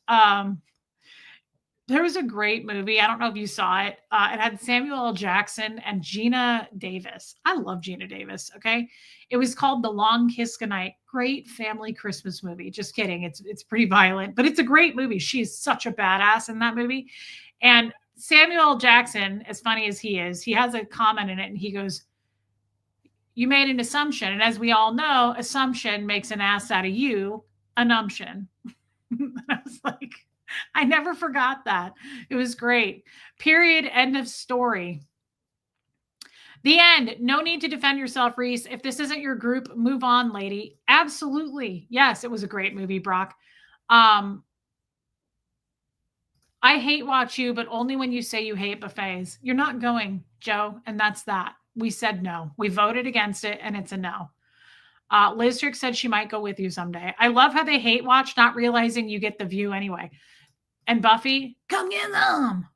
[SPEAKER 1] There was a great movie. I don't know if you saw it. It had Samuel L. Jackson and Geena Davis. I love Geena Davis. Okay. It was called The Long Kiss Goodnight. Great family Christmas movie. Just kidding. It's pretty violent, but it's a great movie. She's such a badass in that movie. And Samuel L. Jackson, as funny as he is, he has a comment in it and he goes, "You made an assumption. And as we all know, assumption makes an ass out of you, assumption." I was like, I never forgot that. It was great. Period. End of story. The end. No need to defend yourself, Reese. If this isn't your group, move on, lady. Absolutely. Yes, it was a great movie, Brock. I hate watch you, but only when you say you hate buffets. You're not going, Joe, and that's that. We said no. We voted against it, and it's a no. Liz Trick said she might go with you someday. I love how they hate watch, not realizing you get the view anyway. And Buffy, come get them.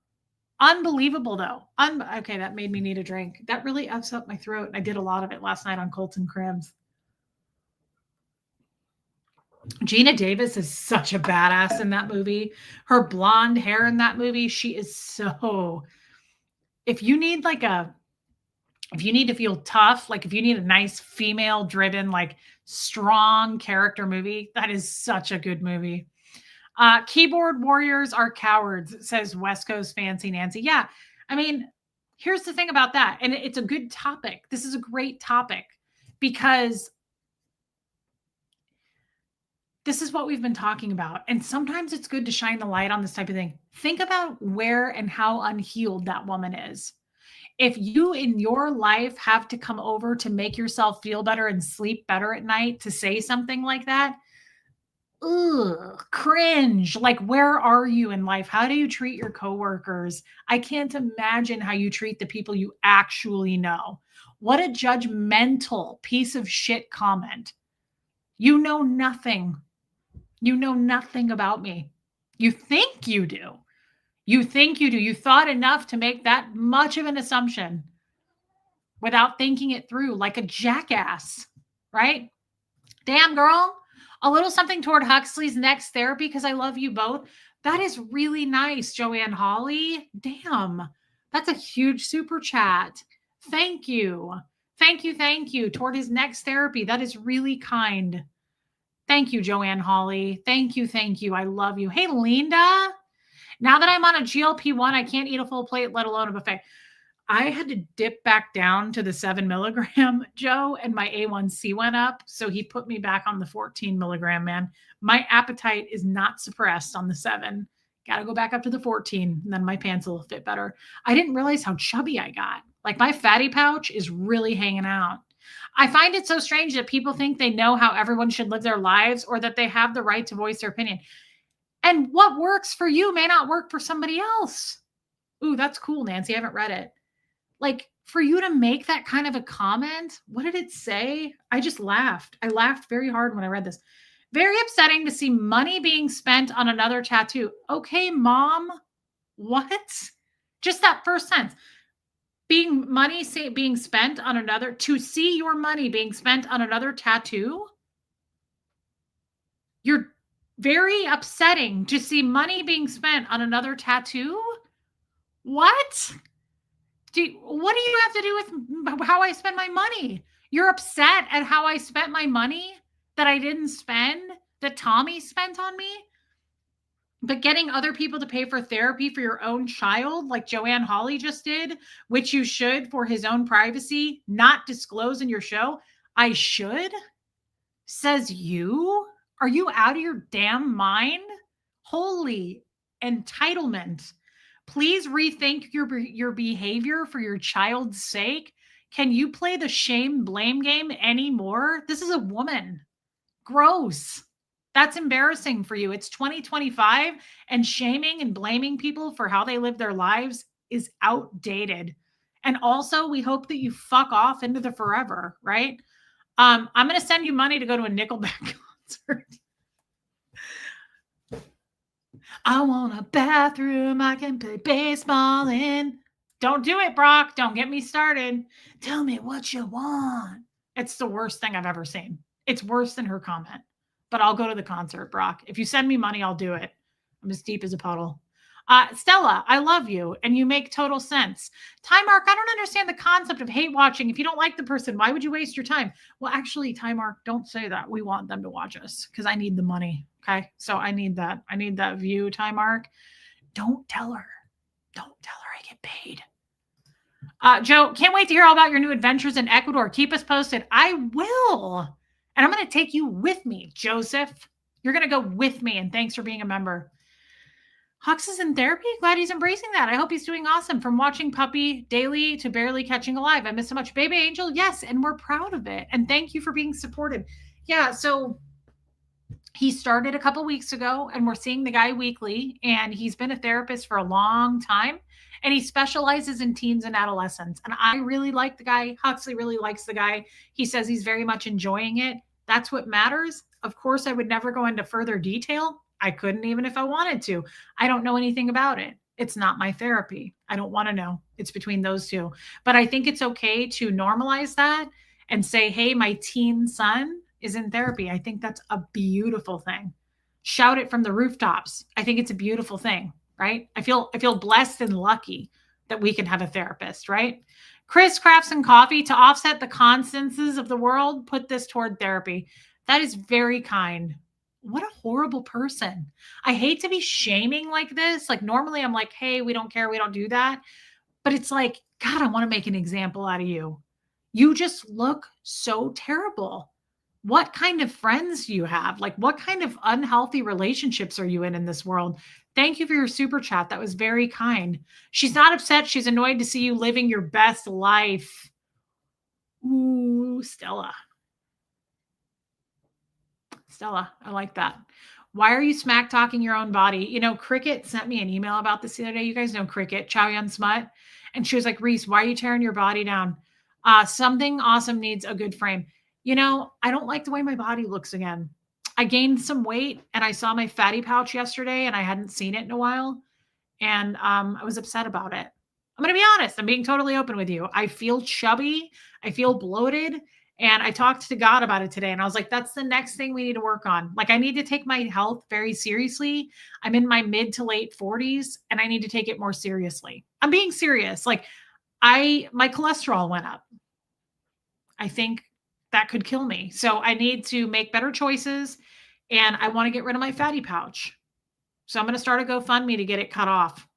[SPEAKER 1] Unbelievable, though. Okay, that made me need a drink. That really ups up my throat. I did a lot of it last night on Colton Crims. Geena Davis is such a badass in that movie. Her blonde hair in that movie, she is so... If you need to feel tough, like if you need a nice female-driven, like strong character movie, that is such a good movie. Keyboard warriors are cowards, says West Coast Fancy Nancy. Yeah, I mean, here's the thing about that, and it's a good topic. This is a great topic because This is what we've been talking about. And sometimes it's good to shine the light on this type of thing. Think about where and how unhealed that woman is. If you in your life have to come over to make yourself feel better and sleep better at night to say something like that, ugh, cringe. Like, where are you in life? How do you treat your coworkers? I can't imagine how you treat the people you actually know. What a judgmental piece of shit comment. You know nothing. You know nothing about me. You think you do. You think you do. You thought enough to make that much of an assumption without thinking it through like a jackass, right? Damn, girl. A little something toward Huxley's next therapy because I love you both. That is really nice, Joanne Holly. Damn. That's a huge super chat. Thank you. Thank you. Thank you. Toward his next therapy. That is really kind. Thank you, Joanne Holly. Thank you. Thank you. I love you. Hey, Linda. Now that I'm on a GLP-1, I can't eat a full plate, let alone a buffet. I had to dip back down to the 7 milligram, Joe, and my A1C went up. So he put me back on the 14 milligram, man. My appetite is not suppressed on the 7. Got to go back up to the 14, and then my pants will fit better. I didn't realize how chubby I got. Like, my fatty pouch is really hanging out. I find it so strange that people think they know how everyone should live their lives or that they have the right to voice their opinion. And what works for you may not work for somebody else. Ooh, that's cool, Nancy. I haven't read it. Like, for you to make that kind of a comment, what did it say? I just laughed. I laughed very hard when I read this. Very upsetting to see money being spent on another tattoo. Okay, mom, what? Just that first sentence. Being spent on another, to see your money being spent on another tattoo? You're very upsetting to see money being spent on another tattoo? What? What do you have to do with how I spend my money? You're upset at how I spent my money that I didn't spend, that Tommy spent on me? But getting other people to pay for therapy for your own child, like Joanne Holly just did, which you should for his own privacy, not disclose in your show. I should? Says you? Are you out of your damn mind? Holy entitlement. Please rethink your behavior for your child's sake. Can you play the shame blame game anymore? This is a woman. Gross. That's embarrassing for you. It's 2025 and shaming and blaming people for how they live their lives is outdated. And also, we hope that you fuck off into the forever, right? I'm going to send you money to go to a Nickelback concert. I want a bathroom I can play baseball in. Don't do it, Brock. Don't get me started. Tell me what you want. It's the worst thing I've ever seen. It's worse than her comment. But I'll go to the concert, Brock. If you send me money, I'll do it. I'm as deep as a puddle. Stella, I love you, and you make total sense. Timark, I don't understand the concept of hate watching. If you don't like the person, why would you waste your time? Well, actually, Timark, don't say that. We want them to watch us because I need the money. Okay, so I need that. I need that view, Timark. Don't tell her. Don't tell her I get paid. Joe, can't wait to hear all about your new adventures in Ecuador. Keep us posted. I will. And I'm going to take you with me, Joseph. You're going to go with me, and thanks for being a member. Hux is in therapy. Glad he's embracing that. I hope he's doing awesome. From watching Puppy daily to barely catching alive. I miss so much. Baby Angel, yes, and we're proud of it. And thank you for being supportive. Yeah, so he started a couple weeks ago, and we're seeing the guy weekly, and he's been a therapist for a long time, and he specializes in teens and adolescents. And I really like the guy. Huxley really likes the guy. He says he's very much enjoying it. That's what matters. Of course, I would never go into further detail. I couldn't even if I wanted to. I don't know anything about it. It's not my therapy. I don't want to know. It's between those two. But I think it's okay to normalize that and say, hey, my teen son is in therapy. I think that's a beautiful thing. Shout it from the rooftops. I think it's a beautiful thing, right? I feel blessed and lucky that we can have a therapist, right? Chris Crafts and Coffee, to offset the constances of the world, put this toward therapy. That is very kind. What a horrible person. I hate to be shaming like this. Like, normally I'm like, hey, we don't care. We don't do that. But it's like, God, I want to make an example out of you. You just look so terrible. What kind of friends do you have? Like, what kind of unhealthy relationships are you in this world? Thank you for your super chat. That was very kind. She's not upset. She's annoyed to see you living your best life. Ooh, Stella. Stella, I like that. Why are you smack talking your own body? You know, Cricket sent me an email about this the other day. You guys know Cricket, Chow Yun Smut. And she was like, Reese, why are you tearing your body down? Something awesome needs a good frame. You know, I don't like the way my body looks again. I gained some weight and I saw my fatty pouch yesterday and I hadn't seen it in a while. And I was upset about it. I'm going to be honest. I'm being totally open with you. I feel chubby. I feel bloated. And I talked to God about it today. And I was like, that's the next thing we need to work on. Like, I need to take my health very seriously. I'm in my mid to late 40s and I need to take it more seriously. I'm being serious. Like, my cholesterol went up. I think that could kill me. So I need to make better choices and I want to get rid of my fatty pouch. So I'm going to start a GoFundMe to get it cut off.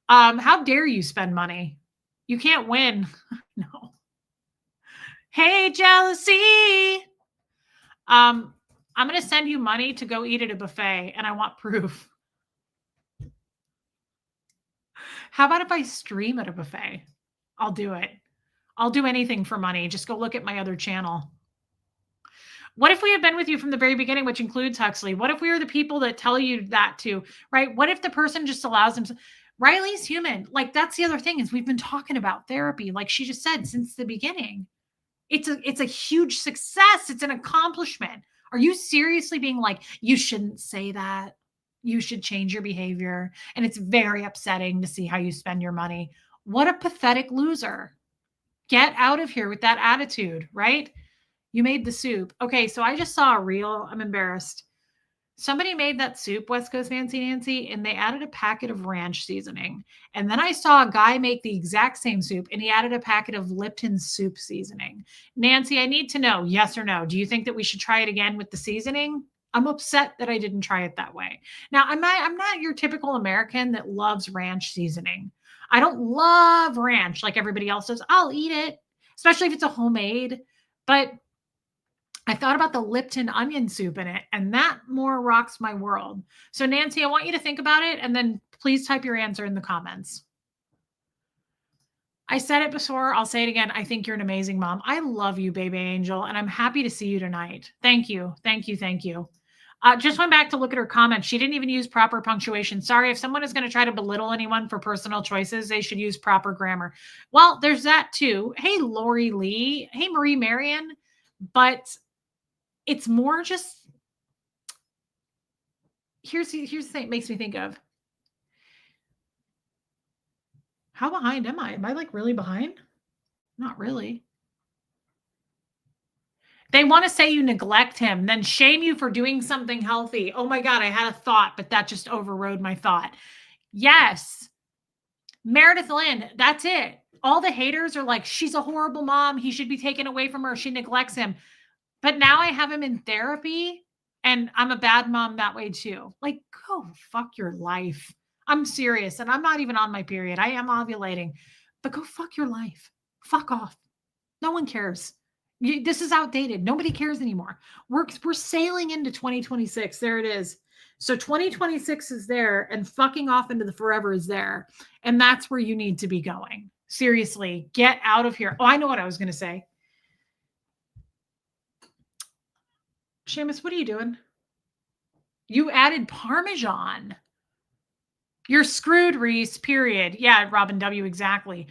[SPEAKER 1] How dare you spend money? You can't win. No. Hey, jealousy. I'm going to send you money to go eat at a buffet and I want proof. How about if I stream at a buffet? I'll do it. I'll do anything for money. Just go look at my other channel. What if we have been with you from the very beginning, which includes Huxley? What if we are the people that tell you that too, right? What if the person just allows them? Riley's human. Like, that's the other thing is we've been talking about therapy, like she just said, since the beginning. It's a huge success. It's an accomplishment. Are you seriously being like, you shouldn't say that? You should change your behavior. And it's very upsetting to see how you spend your money. What a pathetic loser. Get out of here with that attitude, right? You made the soup. Okay, so I just saw a reel. I'm embarrassed. Somebody made that soup, West Coast Fancy Nancy, and they added a packet of ranch seasoning. And then I saw a guy make the exact same soup, and he added a packet of Lipton soup seasoning. Nancy, I need to know, yes or no. Do you think that we should try it again with the seasoning? I'm upset that I didn't try it that way. Now, I'm not your typical American that loves ranch seasoning. I don't love ranch like everybody else does. I'll eat it, especially if it's a homemade. But I thought about the Lipton onion soup in it, and that more rocks my world. So, Nancy, I want you to think about it, and then please type your answer in the comments. I said it before. I'll say it again. I think you're an amazing mom. I love you, baby angel, and I'm happy to see you tonight. Thank you. Thank you. Thank you. Just went back to look at her comments. She didn't even use proper punctuation. Sorry, if someone is going to try to belittle anyone for personal choices, they should use proper grammar. Well, there's that too. Hey, Lori Lee. Hey, Marie Marion. But it's more just, here's the thing it makes me think of. How behind am I? Am I like really behind? Not really. They want to say you neglect him, then shame you for doing something healthy. Oh my God, I had a thought, but that just overrode my thought. Yes. Meredith Lynn, that's it. All the haters are like, she's a horrible mom. He should be taken away from her. She neglects him. But now I have him in therapy and I'm a bad mom that way too. Like, go fuck your life. I'm serious. And I'm not even on my period. I am ovulating, but go fuck your life. Fuck off. No one cares. This is outdated. Nobody cares anymore. We're sailing into 2026. There it is. So 2026 is there and fucking off into the forever is there. And that's where you need to be going. Seriously, get out of here. Oh, I know what I was going to say. Seamus, what are you doing? You added Parmesan. You're screwed, Reese, period. Yeah, Robin W., exactly.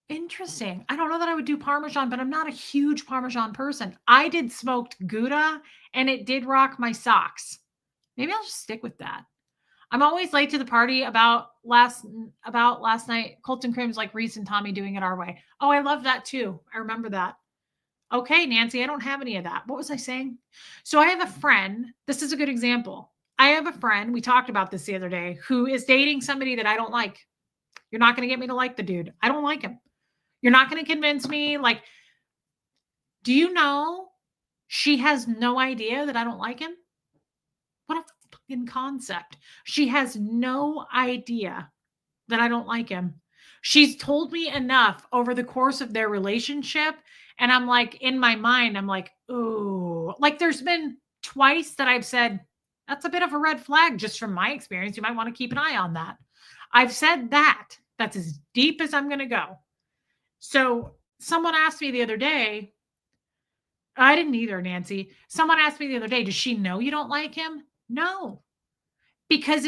[SPEAKER 1] Interesting. I don't know that I would do Parmesan, but I'm not a huge Parmesan person. I did smoked Gouda, and it did rock my socks. Maybe I'll just stick with that. I'm always late to the party about last night. Colton Crim's like Reese and Tommy doing it our way. Oh, I love that too. I remember that. Okay, Nancy, I don't have any of that. What was I saying? So I have a friend. This is a good example. I have a friend. We talked about this the other day who is dating somebody that I don't like. You're not going to get me to like the dude. I don't like him. You're not going to convince me. Like, do you know she has no idea that I don't like him? What a fucking concept. She has no idea that I don't like him. She's told me enough over the course of their relationship. And I'm like, in my mind, I'm like, ooh, like there's been twice that I've said, that's a bit of a red flag just from my experience. You might want to keep an eye on that. I've said that. That's as deep as I'm going to go. So someone asked me the other day, I didn't either, Nancy. Someone asked me the other day, does she know you don't like him? No, because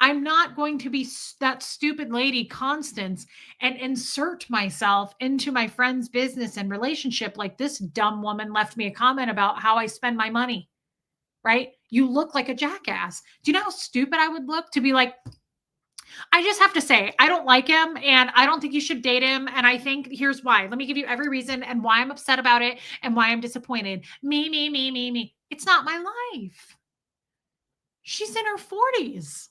[SPEAKER 1] I'm not going to be that stupid lady, Constance, and insert myself into my friend's business and relationship like this dumb woman left me a comment about how I spend my money, right? You look like a jackass. Do you know how stupid I would look to be like, I just have to say, I don't like him and I don't think you should date him. And I think here's why. Let me give you every reason and why I'm upset about it and why I'm disappointed. Me. It's not my life. She's in her 40s.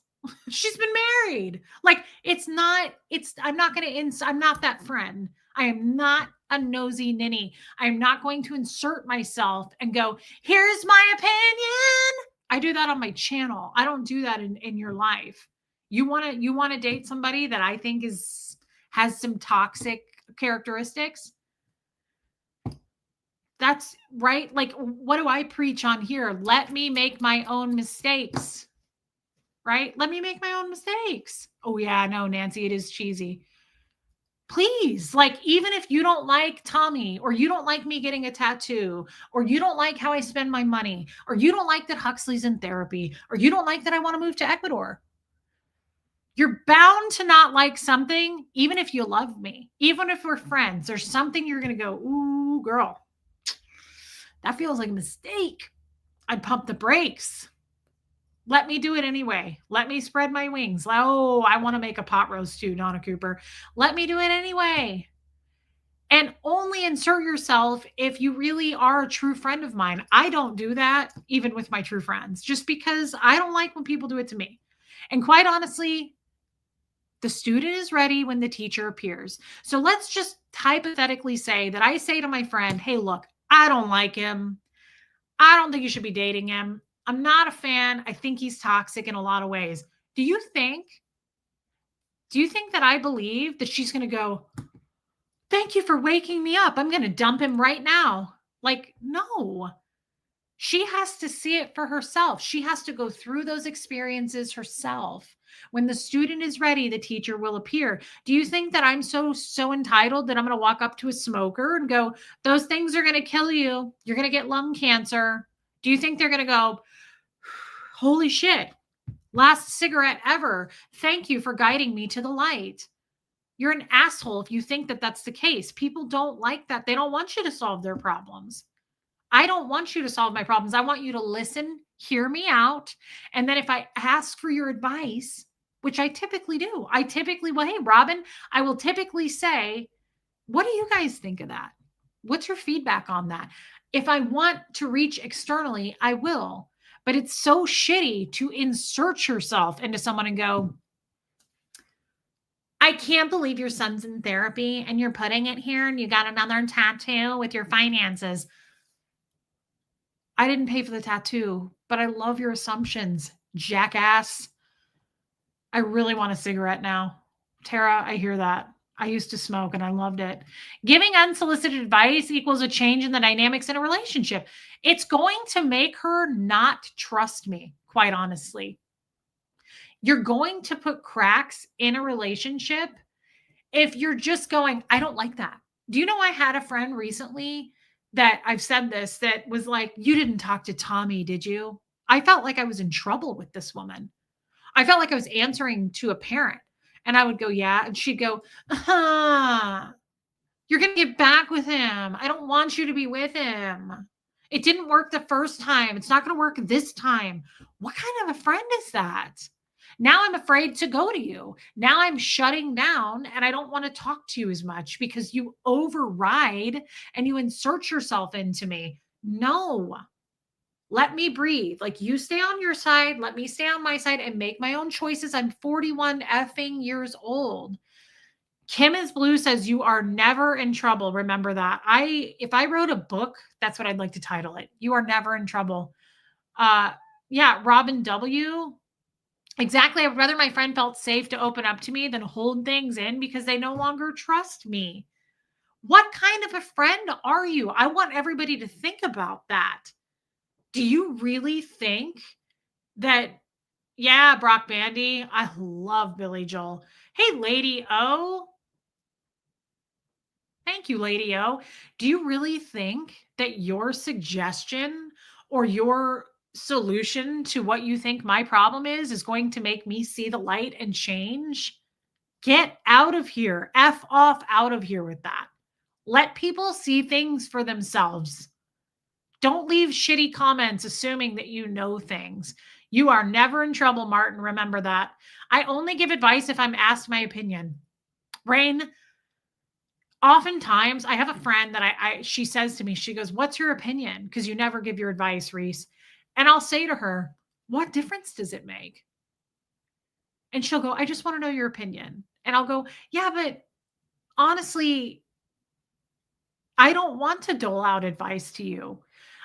[SPEAKER 1] She's been married. Like I'm not that friend. I am not a nosy ninny. I'm not going to insert myself and go, here's my opinion. I do that on my channel. I don't do that in your life. You want to date somebody that I think has some toxic characteristics? That's right. Like, what do I preach on here? Let me make my own mistakes, right? Let me make my own mistakes. Oh yeah, no, Nancy, it is cheesy. Please, like, even if you don't like Tommy, or you don't like me getting a tattoo, or you don't like how I spend my money, or you don't like that Huxley's in therapy, or you don't like that I want to move to Ecuador, you're bound to not like something, even if you love me, even if we're friends. There's something you're going to go, ooh, girl, that feels like a mistake. I'd pump the brakes. Let me do it anyway. Let me spread my wings. Oh, I want to make a pot roast too, Donna Cooper. Let me do it anyway. And only insert yourself if you really are a true friend of mine. I don't do that even with my true friends, just because I don't like when people do it to me. And quite honestly, the student is ready when the teacher appears. So let's just hypothetically say that I say to my friend, hey, look, I don't like him. I don't think you should be dating him. I'm not a fan. I think he's toxic in a lot of ways. Do you think that I believe that she's going to go, thank you for waking me up, I'm going to dump him right now? Like, no. She has to see it for herself. She has to go through those experiences herself. When the student is ready, the teacher will appear. Do you think that I'm so entitled that I'm going to walk up to a smoker and go, those things are going to kill you. You're going to get lung cancer? Do you think they're going to go, holy shit, last cigarette ever. Thank you for guiding me to the light? You're an asshole if you think that that's the case. People don't like that. They don't want you to solve their problems. I don't want you to solve my problems. I want you to listen, hear me out. And then if I ask for your advice, which I typically do, well, hey, Robin, I will typically say, what do you guys think of that? What's your feedback on that? If I want to reach externally, I will. But it's so shitty to insert yourself into someone and go, I can't believe your son's in therapy and you're putting it here and you got another tattoo with your finances. I didn't pay for the tattoo, but I love your assumptions, jackass. I really want a cigarette now. Tara, I hear that. I used to smoke and I loved it. Giving unsolicited advice equals a change in the dynamics in a relationship. It's going to make her not trust me, quite honestly. You're going to put cracks in a relationship if you're just going, I don't like that. Do you know I had a friend recently that I've said this, that was like, you didn't talk to Tommy, did you? I felt like I was in trouble with this woman. I felt like I was answering to a parent. And I would go, yeah. And she'd go, you're going to get back with him. I don't want you to be with him. It didn't work the first time. It's not going to work this time. What kind of a friend is that? Now I'm afraid to go to you. Now I'm shutting down and I don't want to talk to you as much because you override and you insert yourself into me. No. Let me breathe. Like, you stay on your side. Let me stay on my side and make my own choices. I'm 41 effing years old. Kim is Blue says you are never in trouble. Remember that. If I wrote a book, that's what I'd like to title it. You are never in trouble. Yeah, Robin W. Exactly. I'd rather my friend felt safe to open up to me than hold things in because they no longer trust me. What kind of a friend are you? I want everybody to think about that. Do you really think that, yeah, Brock Bandy, I love Billy Joel. Hey, Lady O. Thank you, Lady O. Do you really think that your suggestion or your solution to what you think my problem is going to make me see the light and change? Get out of here. F off out of here with that. Let people see things for themselves. Don't leave shitty comments assuming that you know things. You are never in trouble, Martin. Remember that. I only give advice if I'm asked my opinion. Rain, oftentimes I have a friend that she says to me, she goes, "What's your opinion? Because you never give your advice, Reese." And I'll say to her, "What difference does it make?" And she'll go, "I just want to know your opinion." And I'll go, "Yeah, but honestly, I don't want to dole out advice to you.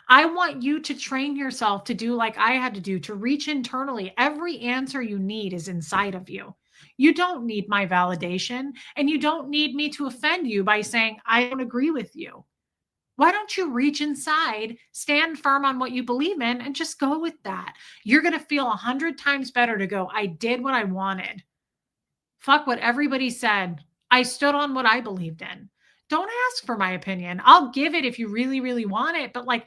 [SPEAKER 1] I want you to train yourself to do like I had to do, to reach internally. Every answer you need is inside of you. You don't need my validation, and you don't need me to offend you by saying, I don't agree with you. Why don't you reach inside, stand firm on what you believe in, and just go with that? You're going to feel 100 times better to go, I did what I wanted. Fuck what everybody said. I stood on what I believed in. Don't ask for my opinion. I'll give it if you really, really want it. But like,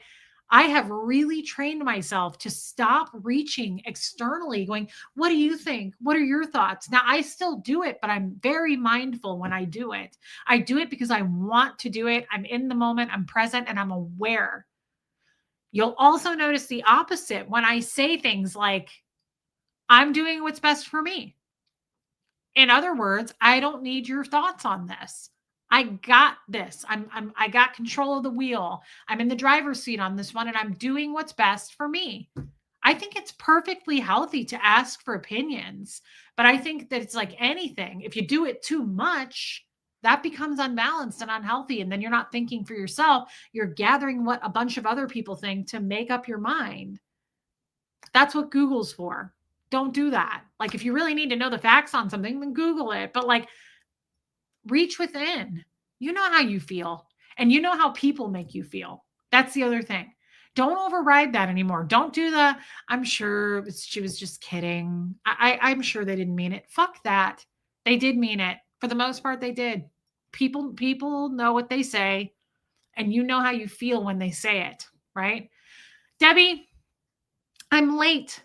[SPEAKER 1] I have really trained myself to stop reaching externally, going, what do you think? What are your thoughts? Now, I still do it, but I'm very mindful when I do it. I do it because I want to do it. I'm in the moment, I'm present, and I'm aware. You'll also notice the opposite when I say things like, I'm doing what's best for me. In other words, I don't need your thoughts on this. I got this. I got control of the wheel. I'm in the driver's seat on this one and I'm doing what's best for me. I think it's perfectly healthy to ask for opinions, but I think that it's like anything. If you do it too much, that becomes unbalanced and unhealthy. And then you're not thinking for yourself. You're gathering what a bunch of other people think to make up your mind. That's what Google's for. Don't do that. Like, if you really need to know the facts on something, then Google it. But like, reach within. You know how you feel, and you know how people make you feel. That's the other thing. Don't override that anymore. Don't do the, I'm sure she was just kidding. I'm sure they didn't mean it. Fuck that. They did mean it. For the most part, they did. People know what they say, and you know how you feel when they say it, right? Debbie, I'm late.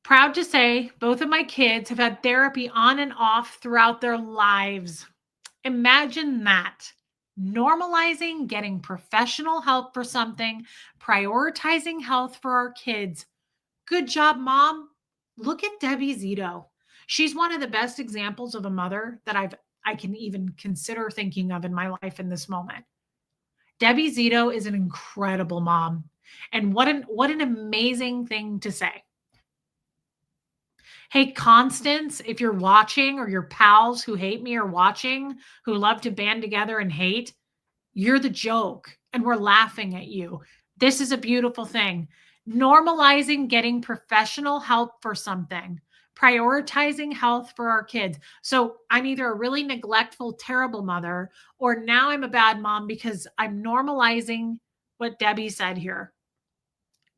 [SPEAKER 1] Proud to say, both of my kids have had therapy on and off throughout their lives. Imagine that. Normalizing getting professional help for something, prioritizing health for our kids. Good job, Mom. Look at Debbie Zito. She's one of the best examples of a mother that I can even consider thinking of in my life in this moment. Debbie Zito is an incredible mom. And what an amazing thing to say. Hey, Constance, if you're watching, or your pals who hate me are watching, who love to band together and hate, you're the joke and we're laughing at you. This is a beautiful thing. Normalizing getting professional help for something, prioritizing health for our kids. So I'm either a really neglectful, terrible mother, or now I'm a bad mom because I'm normalizing what Debbie said here.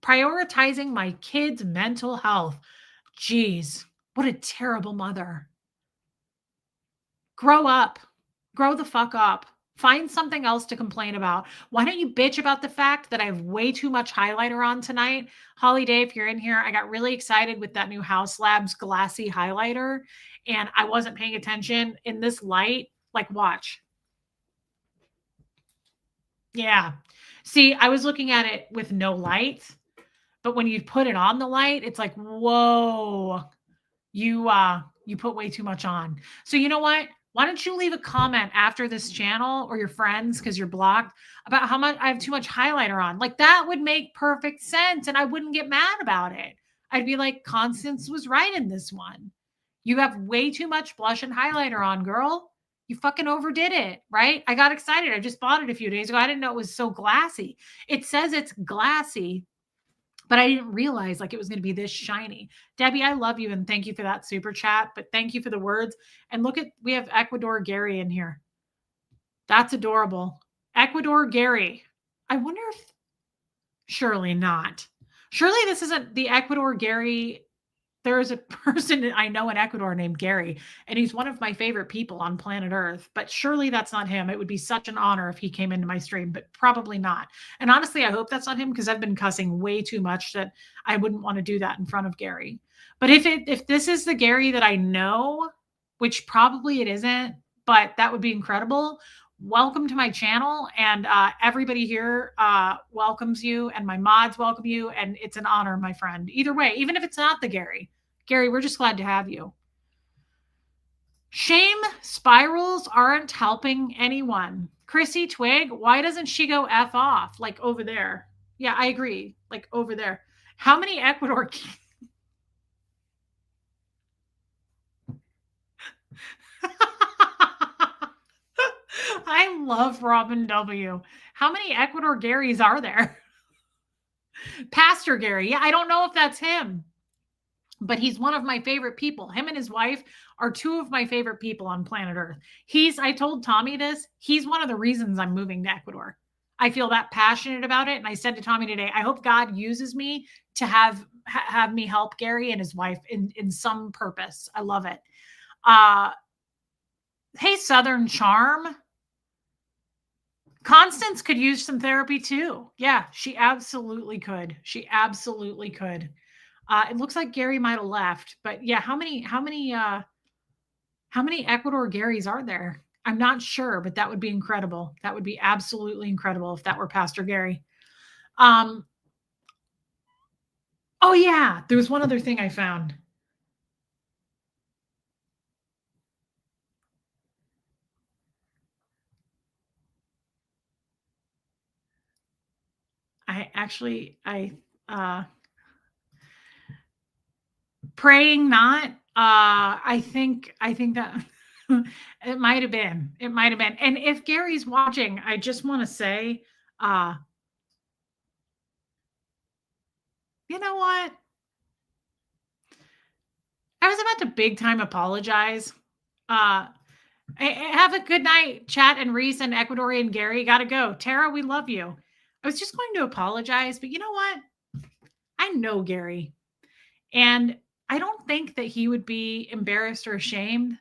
[SPEAKER 1] Prioritizing my kids' mental health. Geez, what a terrible mother. Grow up. Grow the fuck up. Find something else to complain about. Why don't you bitch about the fact that I have way too much highlighter on tonight? Holly Day, if you're in here, I got really excited with that new House Labs glassy highlighter, and I wasn't paying attention in this light. Like, watch. Yeah. See, I was looking at it with no light, but when you put it on the light, it's like, whoa, you put way too much on. So you know what? Why don't you leave a comment after this channel, or your friends, because you're blocked, about how much I have too much highlighter on? Like, that would make perfect sense, and I wouldn't get mad about it. I'd be like, Constance was right in this one. You have way too much blush and highlighter on, girl. You fucking overdid it, right? I got excited. I just bought it a few days ago. I didn't know it was so glassy. It says it's glassy, but I didn't realize like it was going to be this shiny. Debbie, I love you and thank you for that super chat, but thank you for the words. And look at, we have Ecuador Gary in here. That's adorable. Ecuador Gary. I wonder if, surely not. Surely this isn't the Ecuador Gary. There is a person I know in Ecuador named Gary, and he's one of my favorite people on planet Earth, but surely that's not him. It would be such an honor if he came into my stream, but probably not. And honestly, I hope that's not him because I've been cussing way too much that I wouldn't want to do that in front of Gary. But if this is the Gary that I know, which probably it isn't, but that would be incredible. Welcome to my channel, and everybody here welcomes you, and my mods welcome you, and it's an honor, my friend. Either way, even if it's not the Gary, we're just glad to have you. Shame spirals aren't helping anyone. Chrissy Twig, why doesn't she go F off? Like over there. Yeah, I agree. Like over there. How many Ecuador I love Robin W. How many Ecuador Garys are there? Pastor Gary. Yeah, I don't know if that's him, but he's one of my favorite people. Him and his wife are two of my favorite people on planet Earth. I told Tommy this, he's one of the reasons I'm moving to Ecuador. I feel that passionate about it. And I said to Tommy today, I hope God uses me to have me help Gary and his wife in some purpose. I love it. Hey, Southern Charm. Constance could use some therapy too. Yeah, she absolutely could. She absolutely could. It looks like Gary might have left, but yeah, how many Ecuador Garys are there? I'm not sure, but that would be incredible. That would be absolutely incredible if that were Pastor Gary. Oh yeah, there was one other thing I found. Praying not. I think that it might have been. And if Gary's watching, I just want to say, you know what? I was about to big time apologize. Have a good night, Chat and Reese and Ecuadorian Gary. Gotta go. Tara, we love you. I was just going to apologize, but you know what? I know Gary, and I don't think that he would be embarrassed or ashamed.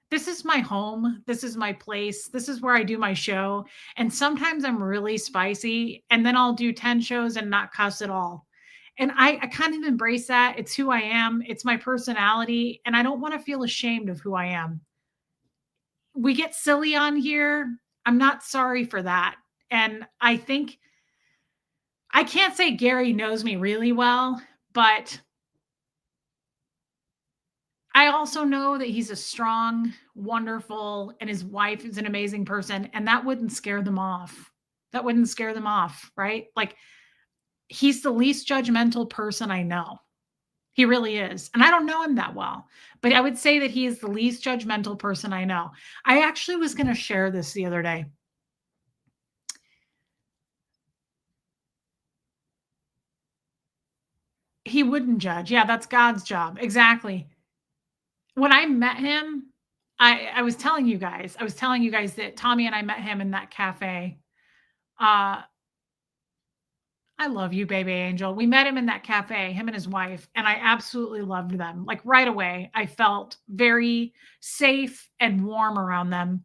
[SPEAKER 1] This is my home. This is my place. This is where I do my show. And sometimes I'm really spicy, and then I'll do 10 shows and not cuss at all. And I kind of embrace that. It's who I am, it's my personality, and I don't want to feel ashamed of who I am. We get silly on here. I'm not sorry for that. And I think I can't say Gary knows me really well, but I also know that he's a strong, wonderful, and his wife is an amazing person. And that wouldn't scare them off. That wouldn't scare them off, right? Like, he's the least judgmental person I know. He really is. And I don't know him that well, but I would say that he is the least judgmental person I know. I actually was going to share this the other day. He wouldn't judge. Yeah, that's God's job. Exactly. When I met him, I was telling you guys that Tommy and I met him in that cafe. I love you, baby angel. We met him in that cafe, him and his wife, and I absolutely loved them. Like right away, I felt very safe and warm around them.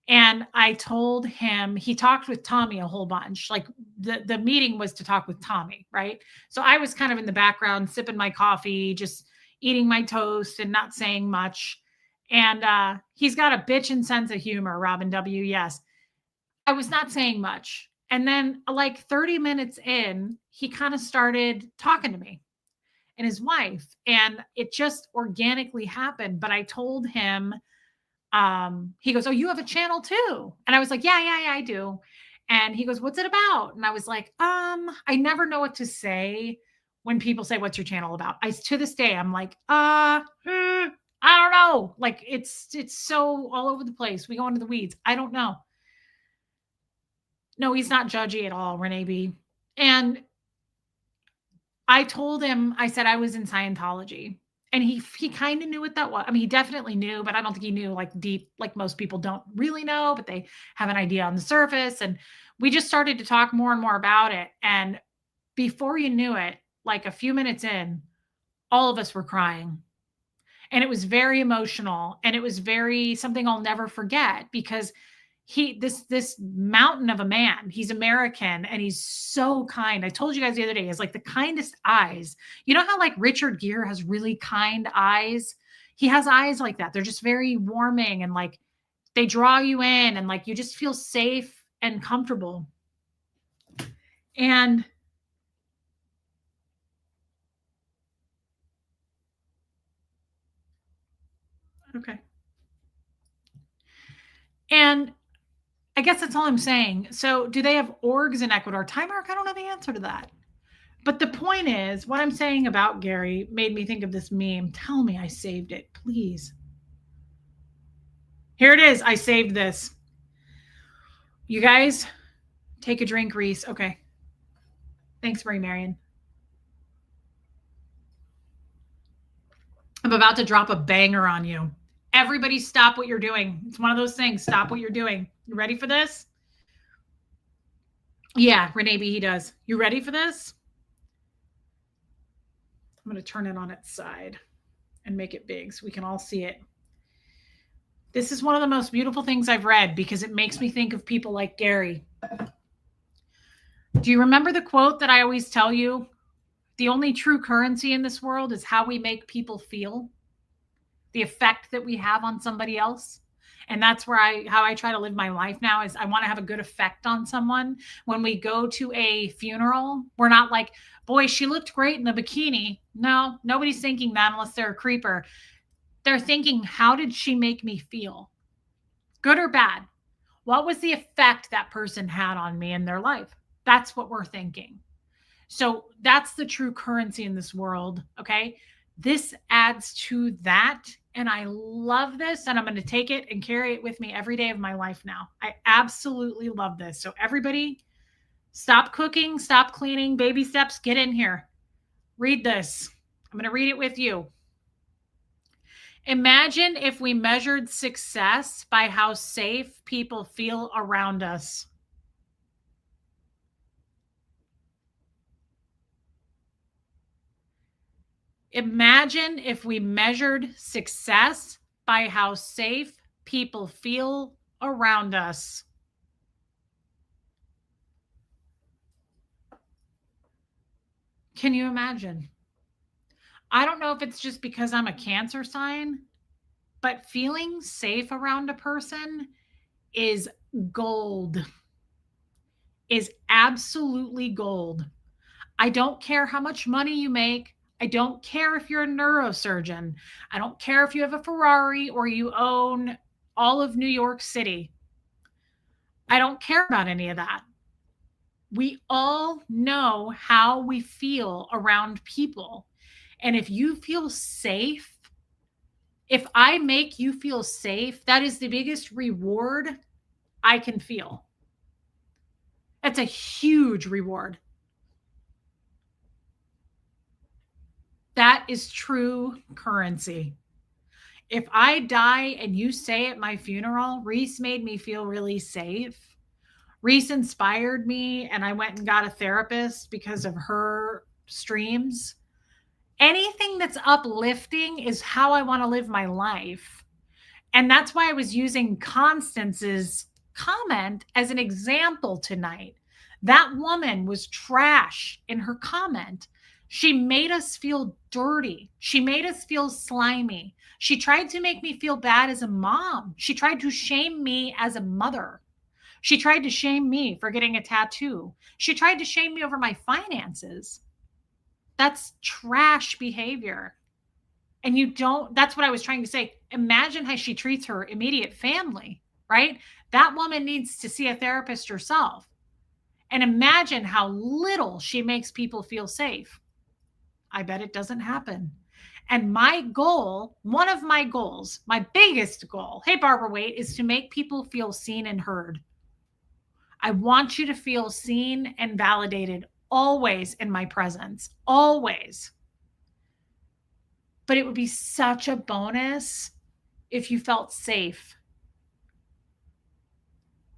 [SPEAKER 1] And I told him, he talked with Tommy a whole bunch. Like the meeting was to talk with Tommy, right? So I was kind of in the background, sipping my coffee, just eating my toast and not saying much. And he's got a bitchin' sense of humor, Robin W. Yes. I was not saying much. And then, like 30 minutes in, he kind of started talking to me and his wife, and it just organically happened. But I told him, he goes, "Oh, you have a channel too?" And I was like, yeah, I do. And he goes, "What's it about?" And I was like, I never know what to say when people say, "What's your channel about?" To this day, I'm like, I don't know. Like it's so all over the place. We go into the weeds. I don't know. No, he's not judgy at all, Renee B. And I told him, I said I was in Scientology. And he kind of knew what that was. I mean, he definitely knew, but I don't think he knew like deep, like most people don't really know, but they have an idea on the surface. And we just started to talk more and more about it. And before you knew it, like a few minutes in, all of us were crying. And it was very emotional. And it was very something I'll never forget because this mountain of a man, he's American and he's so kind. I told you guys the other day, he has like the kindest eyes. You know how like Richard Gere has really kind eyes? He has eyes like that. They're just very warming and like they draw you in and like you just feel safe and comfortable. And okay. And I guess that's all I'm saying. So, do they have orgs in Ecuador? Time Mark, I don't know the answer to that. But the point is, what I'm saying about Gary made me think of this meme. Tell me I saved it, please. Here it is. I saved this. You guys, take a drink, Reese. Okay. Thanks, Marie Marion. I'm about to drop a banger on you. Everybody stop what you're doing. It's one of those things. Stop what you're doing. You ready for this? Yeah, Renee B, he does. You ready for this? I'm going to turn it on its side and make it big so we can all see it. This is one of the most beautiful things I've read because it makes me think of people like Gary. Do you remember the quote that I always tell you? The only true currency in this world is how we make people feel, the effect that we have on somebody else. And that's where how I try to live my life now is I want to have a good effect on someone. When we go to a funeral, we're not like, boy, she looked great in the bikini. No, nobody's thinking that unless they're a creeper. They're thinking, how did she make me feel? Good or bad? What was the effect that person had on me in their life? That's what we're thinking. So that's the true currency in this world. Okay. This adds to that. And I love this. And I'm going to take it and carry it with me every day of my life now. I absolutely love this. So everybody stop cooking, stop cleaning, baby steps, get in here. Read this. I'm going to read it with you. Imagine if we measured success by how safe people feel around us. Imagine if we measured success by how safe people feel around us. Can you imagine? I don't know if it's just because I'm a Cancer sign, but feeling safe around a person is gold, is absolutely gold. I don't care how much money you make. I don't care if you're a neurosurgeon. I don't care if you have a Ferrari or you own all of New York City. I don't care about any of that. We all know how we feel around people. And if you feel safe, if I make you feel safe, that is the biggest reward I can feel. That's a huge reward. That is true currency. If I die and you say at my funeral, Reese made me feel really safe. Reese inspired me and I went and got a therapist because of her streams. Anything that's uplifting is how I want to live my life. And that's why I was using Constance's comment as an example tonight. That woman was trash in her comment. She made us feel dirty. She made us feel slimy. She tried to make me feel bad as a mom. She tried to shame me as a mother. She tried to shame me for getting a tattoo. She tried to shame me over my finances. That's trash behavior. And that's what I was trying to say. Imagine how she treats her immediate family, right? That woman needs to see a therapist herself. And imagine how little she makes people feel safe. I bet it doesn't happen. And my goal, one of my goals, my biggest goal, hey, Barbara Waite, is to make people feel seen and heard. I want you to feel seen and validated always in my presence, always. But it would be such a bonus if you felt safe.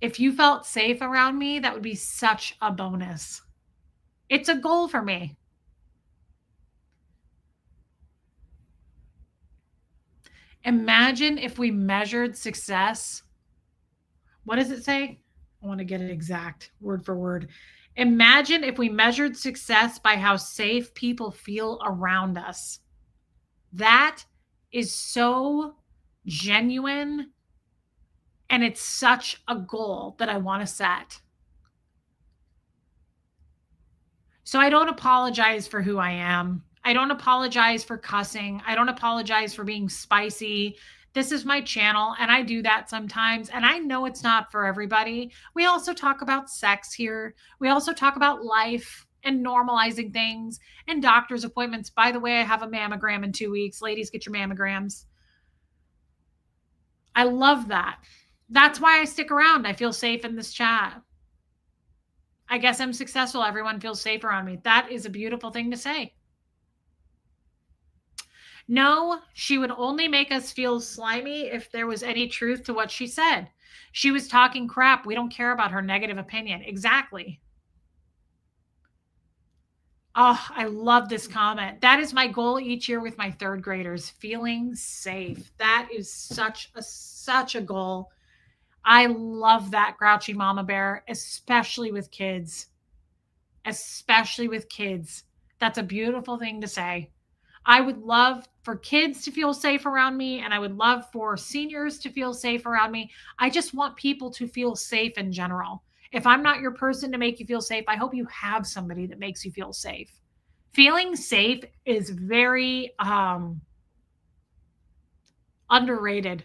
[SPEAKER 1] If you felt safe around me, that would be such a bonus. It's a goal for me. Imagine if we measured success. What does it say? I want to get it exact, word for word. Imagine if we measured success by how safe people feel around us. That is so genuine, and it's such a goal that I want to set. So I don't apologize for who I am. I don't apologize for cussing. I don't apologize for being spicy. This is my channel, and I do that sometimes. And I know it's not for everybody. We also talk about sex here. We also talk about life and normalizing things and doctor's appointments. By the way, I have a mammogram in 2 weeks. Ladies, get your mammograms. I love that. That's why I stick around. I feel safe in this chat. I guess I'm successful. Everyone feels safe around me. That is a beautiful thing to say. No, she would only make us feel slimy if there was any truth to what she said. She was talking crap. We don't care about her negative opinion. Exactly. Oh, I love this comment. That is my goal each year with my third graders, feeling safe. That is such a goal. I love that, grouchy mama bear, especially with kids. Especially with kids. That's a beautiful thing to say. I would love for kids to feel safe around me, and I would love for seniors to feel safe around me. I just want people to feel safe in general. If I'm not your person to make you feel safe, I hope you have somebody that makes you feel safe. Feeling safe is very underrated.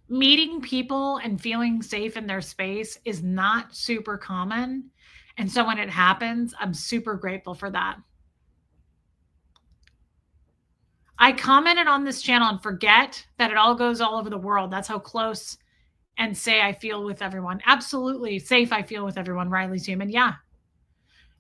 [SPEAKER 1] Meeting people and feeling safe in their space is not super common. And so when it happens, I'm super grateful for that. I commented on this channel and forget that it all goes all over the world. That's how close and say I feel with everyone. Absolutely safe I feel with everyone. Riley's human. Yeah.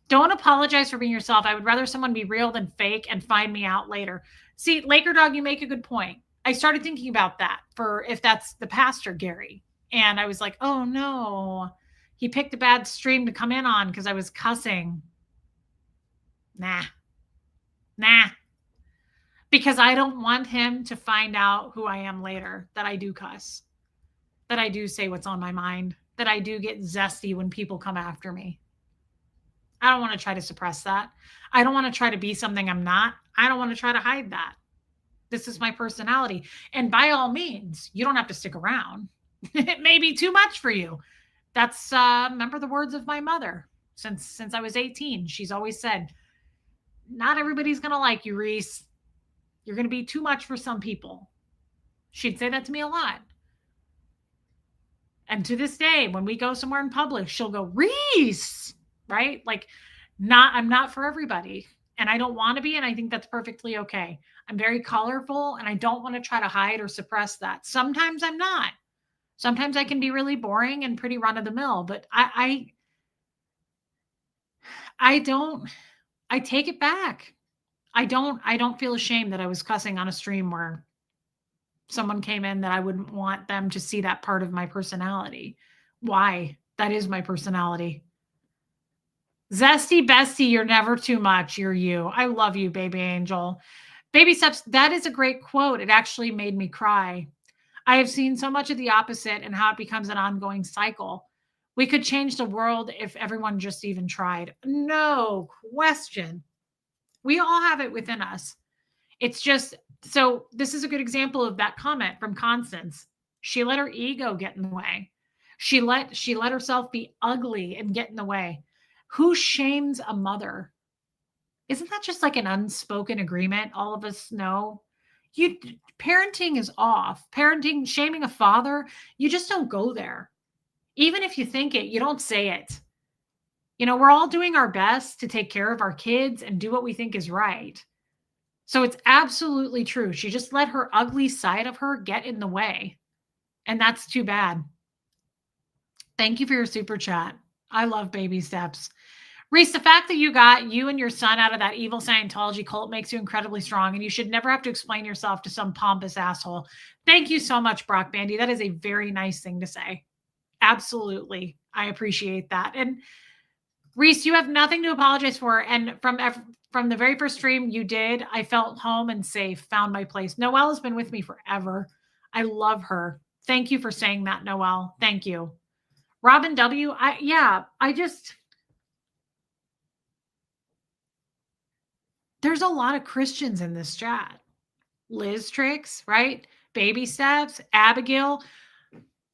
[SPEAKER 1] Don't apologize for being yourself. I would rather someone be real than fake and find me out later. See, Laker Dog, you make a good point. I started thinking about that for if that's the pastor, Gary. And I was like, oh no, he picked a bad stream to come in on because I was cussing. Nah. Because I don't want him to find out who I am later, that I do cuss, that I do say what's on my mind, that I do get zesty when people come after me. I don't want to try to suppress that. I don't want to try to be something I'm not. I don't want to try to hide that. This is my personality. And by all means, you don't have to stick around. It may be too much for you. That's remember the words of my mother. Since I was 18, she's always said, not everybody's going to like you, Reese. You're going to be too much for some people. She'd say that to me a lot. And to this day, when we go somewhere in public, she'll go, Reese, right? Like, I'm not for everybody. And I don't want to be. And I think that's perfectly okay. I'm very colorful and I don't want to try to hide or suppress that. Sometimes I'm not. Sometimes I can be really boring and pretty run of the mill, but I take it back. I don't feel ashamed that I was cussing on a stream where someone came in that I wouldn't want them to see that part of my personality. Why? That is my personality. Zesty bestie, you're never too much. You're you. I love you, baby angel. Baby steps, that is a great quote. It actually made me cry. I have seen so much of the opposite and how it becomes an ongoing cycle. We could change the world if everyone just even tried. No question. We all have it within us. It's just, so this is a good example of that comment from Constance. She let her ego get in the way. She let herself be ugly and get in the way. Who shames a mother? Isn't that just like an unspoken agreement? All of us know. Parenting is off. Parenting, shaming a father, you just don't go there. Even if you think it, you don't say it. You know, we're all doing our best to take care of our kids and do what we think is right. So it's absolutely true. She just let her ugly side of her get in the way. And that's too bad. Thank you for your super chat. I love baby steps. Reese, the fact that you got you and your son out of that evil Scientology cult makes you incredibly strong, and you should never have to explain yourself to some pompous asshole. Thank you so much, Brock Bandy. That is a very nice thing to say. Absolutely. I appreciate that. And Reese, you have nothing to apologize for. And from the very first stream you did, I felt home and safe, found my place. Noelle has been with me forever. I love her. Thank you for saying that, Noelle. Thank you. Robin W. There's a lot of Christians in this chat. Liz Tricks, right? Baby Steps, Abigail.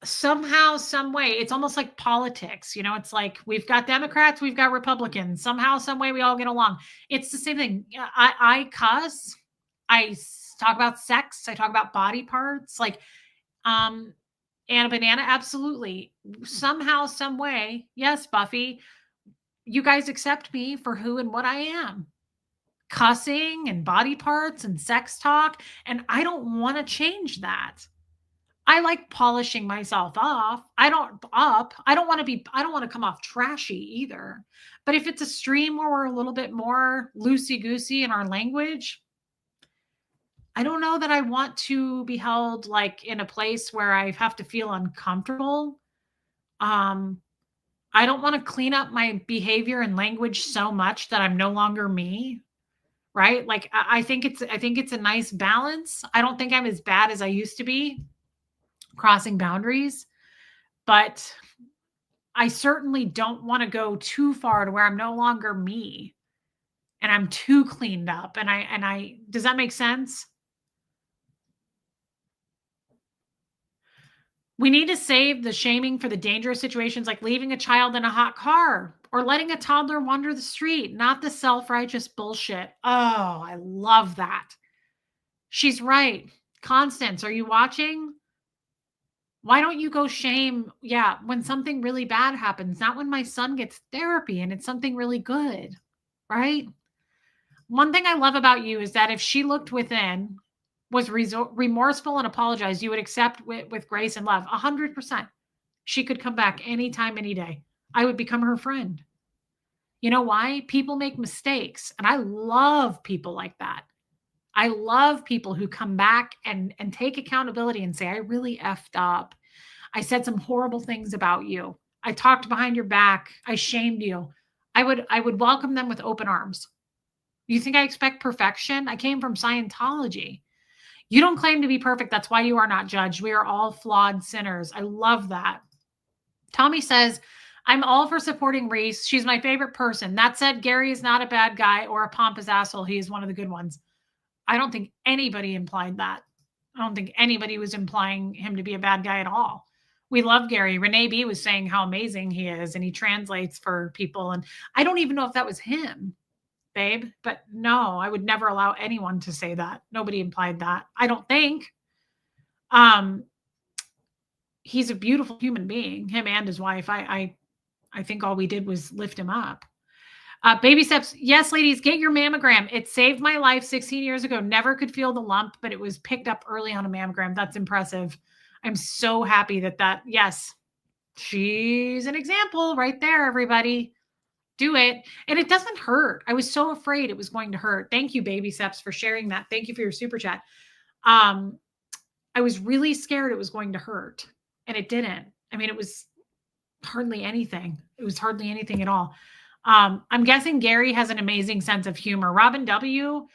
[SPEAKER 1] Somehow, some way, it's almost like politics. It's like we've got Democrats, we've got Republicans. Somehow, some way, we all get along. It's the same thing. I cuss. I talk about sex. I talk about body parts. Like, Anna Banana, absolutely. Somehow, some way, yes, Buffy, you guys accept me for who and what I am. Cussing and body parts and sex talk. And I don't want to change that. I like polishing myself off. I don't want to come off trashy either. But if it's a stream where we're a little bit more loosey-goosey in our language, I don't know that I want to be held like in a place where I have to feel uncomfortable. I don't want to clean up my behavior and language so much that I'm no longer me. Right? Like I think it's a nice balance. I don't think I'm as bad as I used to be crossing boundaries, but I certainly don't want to go too far to where I'm no longer me and I'm too cleaned up. And I does that make sense? We need to save the shaming for the dangerous situations like leaving a child in a hot car or letting a toddler wander the street, not the self-righteous bullshit. Oh, I love that. She's right. Constance, are you watching? Why don't you go shame? Yeah, when something really bad happens, not when my son gets therapy and it's something really good, right? One thing I love about you is that if she looked within, was remorseful and apologized, you would accept with grace and love. 100%. She could come back anytime, any day. I would become her friend. You know why? People make mistakes. And I love people like that. I love people who come back and take accountability and say, I really effed up. I said some horrible things about you. I talked behind your back. I shamed you. I would welcome them with open arms. You think I expect perfection? I came from Scientology. You don't claim to be perfect. That's why you are not judged. We are all flawed sinners. I love that. Tommy says, I'm all for supporting Reese. She's my favorite person. That said, Gary is not a bad guy or a pompous asshole. He is one of the good ones. I don't think anybody implied that. I don't think anybody was implying him to be a bad guy at all. We love Gary. Renee B was saying how amazing he is and he translates for people. And I don't even know if that was him, babe. But no, I would never allow anyone to say that. Nobody implied that. I don't think. He's a beautiful human being, him and his wife. I think all we did was lift him up. Baby steps. Yes, ladies, get your mammogram. It saved my life 16 years ago. Never could feel the lump, but it was picked up early on a mammogram. That's impressive. I'm so happy yes, she's an example right there, everybody. Do it. And it doesn't hurt. I was so afraid it was going to hurt. Thank you, Baby Steps, for sharing that. Thank you for your super chat. I was really scared it was going to hurt, and it didn't. I mean, it was hardly anything. It was hardly anything at all. I'm guessing Gary has an amazing sense of humor. Robin W.,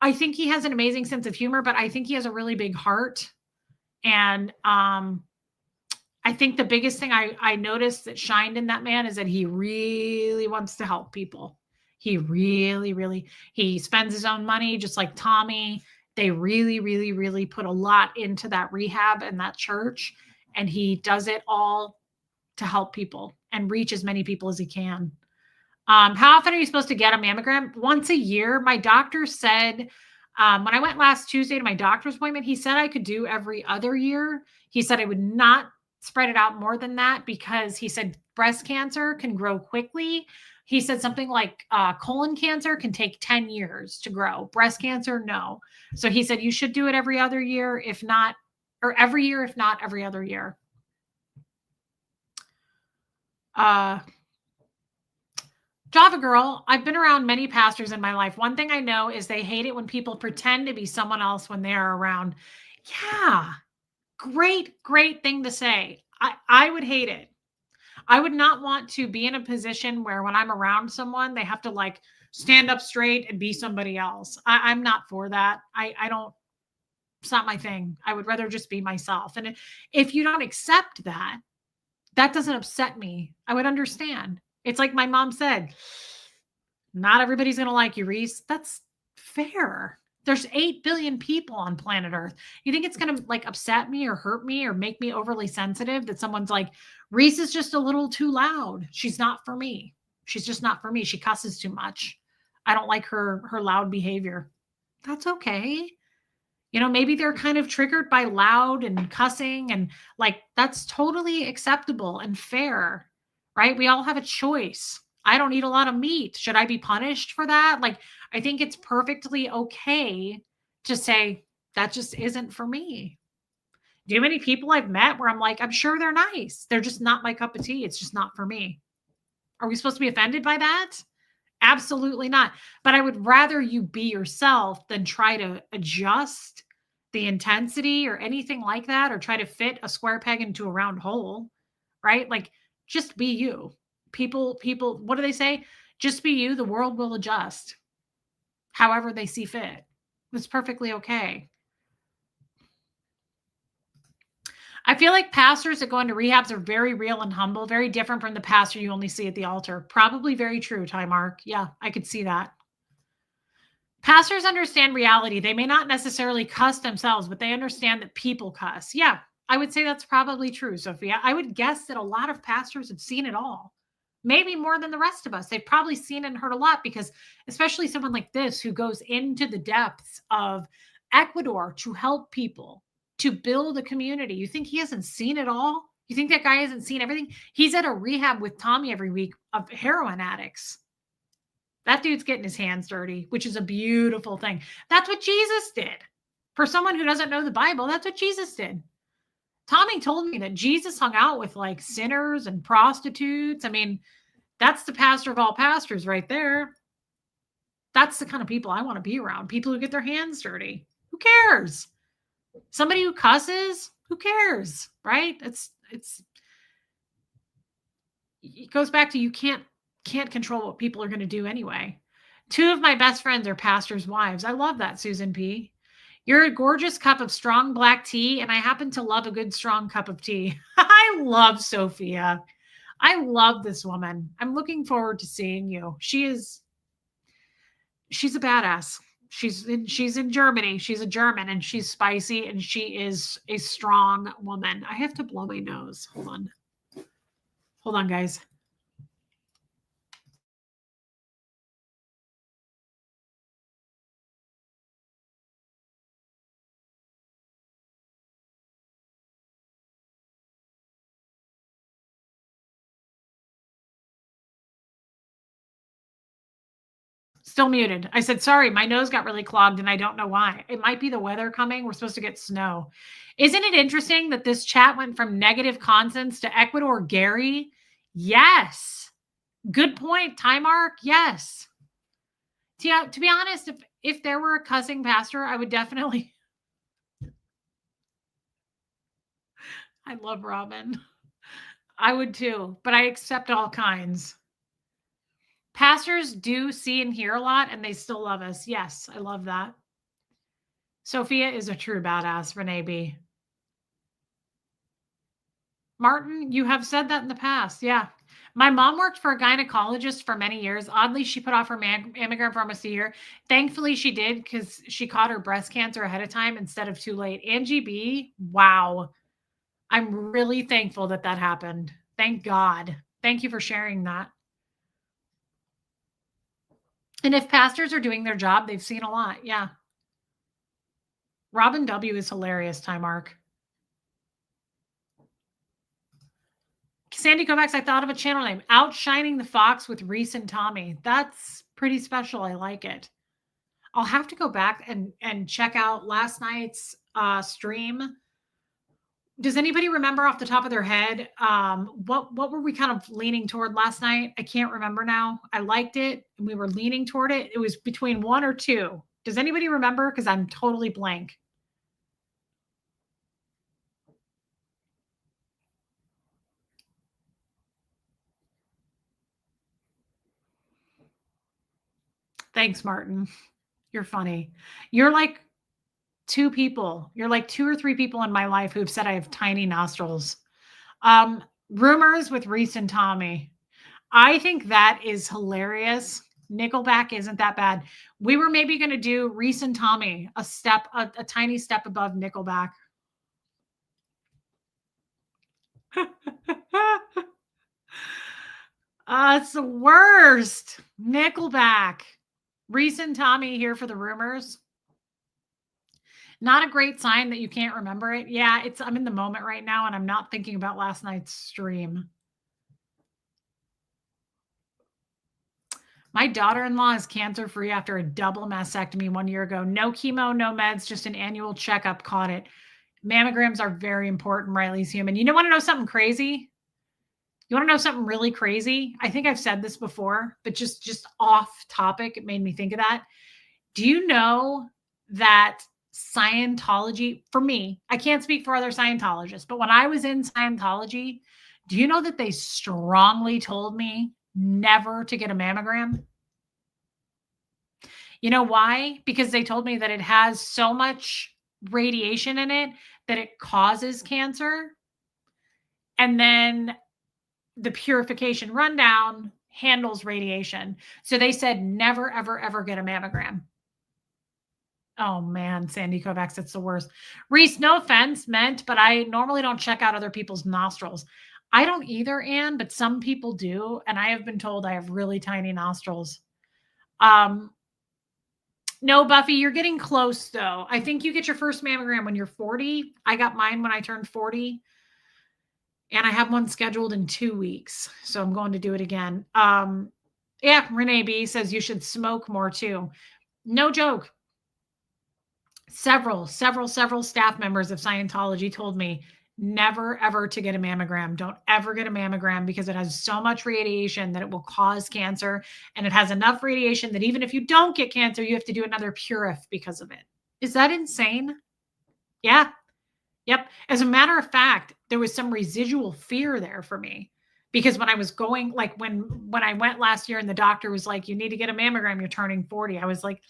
[SPEAKER 1] I think he has an amazing sense of humor, but I think he has a really big heart. And I think the biggest thing I noticed that shined in that man is that he really wants to help people. He really, really, he spends his own money, just like Tommy. They really, really, really put a lot into that rehab and that church. And he does it all to help people and reach as many people as he can. How often are you supposed to get a mammogram? Once a year. My doctor said, when I went last Tuesday to my doctor's appointment, he said I could do every other year. He said I would not spread it out more than that because he said breast cancer can grow quickly. He said something like colon cancer can take 10 years to grow. Breast cancer, no. So he said you should do it every other year, if not, or every year, if not every other year. Uh, Java Girl, I've been around many pastors in my life. One thing I know is they hate it when people pretend to be someone else when they are around. Yeah, great thing to say. I would hate it. I would not want to be in a position where when I'm around someone, they have to like stand up straight and be somebody else. I'm not for that. I don't, it's not my thing. I would rather just be myself. And if you don't accept that, that doesn't upset me. I would understand. It's like my mom said, not everybody's going to like you, Reese. That's fair. There's 8 billion people on planet Earth. You think it's going to like upset me or hurt me or make me overly sensitive that someone's like, Reese is just a little too loud. She's not for me. She's just not for me. She cusses too much. I don't like her loud behavior. That's okay. You know, maybe they're kind of triggered by loud and cussing and like that's totally acceptable and fair, right? We all have a choice. I don't eat a lot of meat. Should I be punished for that? Like, I think it's perfectly okay to say that just isn't for me. Do you know how many people I've met where I'm like, I'm sure they're nice. They're just not my cup of tea. It's just not for me. Are we supposed to be offended by that? Absolutely not. But I would rather you be yourself than try to adjust the intensity or anything like that, or try to fit a square peg into a round hole, right? Like just be you. People, what do they say? Just be you. The world will adjust however they see fit. It's perfectly okay. I feel like pastors that go into rehabs are very real and humble, very different from the pastor you only see at the altar. Probably very true, Ty Mark. Yeah, I could see that. Pastors understand reality. They may not necessarily cuss themselves, but they understand that people cuss. Yeah, I would say that's probably true, Sophia. I would guess that a lot of pastors have seen it all, maybe more than the rest of us. They've probably seen and heard a lot because, especially someone like this who goes into the depths of Ecuador to help people, to build a community. You think he hasn't seen it all? You think that guy hasn't seen everything? He's at a rehab with Tommy every week of heroin addicts. That dude's getting his hands dirty, which is a beautiful thing. That's what Jesus did. For someone who doesn't know the Bible, that's what Jesus did. Tommy told me that Jesus hung out with like sinners and prostitutes. I mean, that's the pastor of all pastors right there. That's the kind of people I want to be around. People who get their hands dirty. Who cares? Somebody who cusses, who cares? Right? It goes back to you can't control what people are going to do anyway. 2 of my best friends are pastors' wives. I love that, Susan P. You're a gorgeous cup of strong black tea, and I happen to love a good strong cup of tea. I love Sophia. I love this woman. I'm looking forward to seeing you. She's a badass. She's in Germany. She's a German and she's spicy and she is a strong woman. I have to blow my nose. Hold on. Hold on, guys. Still muted. I said, sorry, my nose got really clogged and I don't know why. It might be the weather coming. We're supposed to get snow. Isn't it interesting that this chat went from negative Constance to Ecuador Gary? Yes. Good point, Ty Mark. Yes. To be honest, if there were a cussing pastor, I would definitely. I love Robin. I would too, but I accept all kinds. Pastors do see and hear a lot and they still love us. Yes, I love that. Sophia is a true badass, Renee B. Martin, you have said that in the past. Yeah. My mom worked for a gynecologist for many years. Oddly, she put off her mammogram for almost a year. Thankfully, she did because she caught her breast cancer ahead of time instead of too late. Angie B, wow. I'm really thankful that happened. Thank God. Thank you for sharing that. And if pastors are doing their job, they've seen a lot. Yeah. Robin W is hilarious, Ty Mark. Sandy Kovacs, I thought of a channel name, Outshining the Fox with Reese and Tommy. That's pretty special. I like it. I'll have to go back and check out last night's stream. Does anybody remember off the top of their head, what were we kind of leaning toward last night? I can't remember now. I liked it, and we were leaning toward it. It was between 1 or 2. Does anybody remember? Because I'm totally blank. Thanks, Martin. You're funny. You're like 2 people. You're like 2 or 3 people in my life who've said I have tiny nostrils. Rumors with Reese and Tommy. I think that is hilarious. Nickelback isn't that bad. We were maybe going to do Reese and Tommy, a tiny step above Nickelback. It's the worst. Nickelback. Reese and Tommy here for the rumors. Not a great sign that you can't remember it. Yeah, I'm in the moment right now and I'm not thinking about last night's stream. My daughter-in-law is cancer-free after a double mastectomy 1 year ago. No chemo, no meds, just an annual checkup. Caught it. Mammograms are very important. Riley's human. You want to know something crazy? You want to know something really crazy? I think I've said this before, but just off topic, it made me think of that. Do you know that Scientology, for me, I can't speak for other Scientologists, but when I was in Scientology, do you know that they strongly told me never to get a mammogram? You know why? Because they told me that it has so much radiation in it that it causes cancer. And then the purification rundown handles radiation. So they said never, ever, ever get a mammogram. Oh man, Sandy Kovacs, it's the worst. Reese, no offense meant, but I normally don't check out other people's nostrils. I don't either, Anne, but some people do. And I have been told I have really tiny nostrils. No, Buffy, you're getting close though. I think you get your first mammogram when you're 40. I got mine when I turned 40. And I have one scheduled in 2 weeks. So I'm going to do it again. Yeah, Renee B says you should smoke more too. No joke. Several staff members of Scientology told me never, ever to get a mammogram. Don't ever get a mammogram because it has so much radiation that it will cause cancer. And it has enough radiation that even if you don't get cancer, you have to do another purif because of it. Is that insane? Yeah. Yep. As a matter of fact, there was some residual fear there for me because when I was going, like when I went last year and the doctor was like, you need to get a mammogram, you're turning 40. I was like,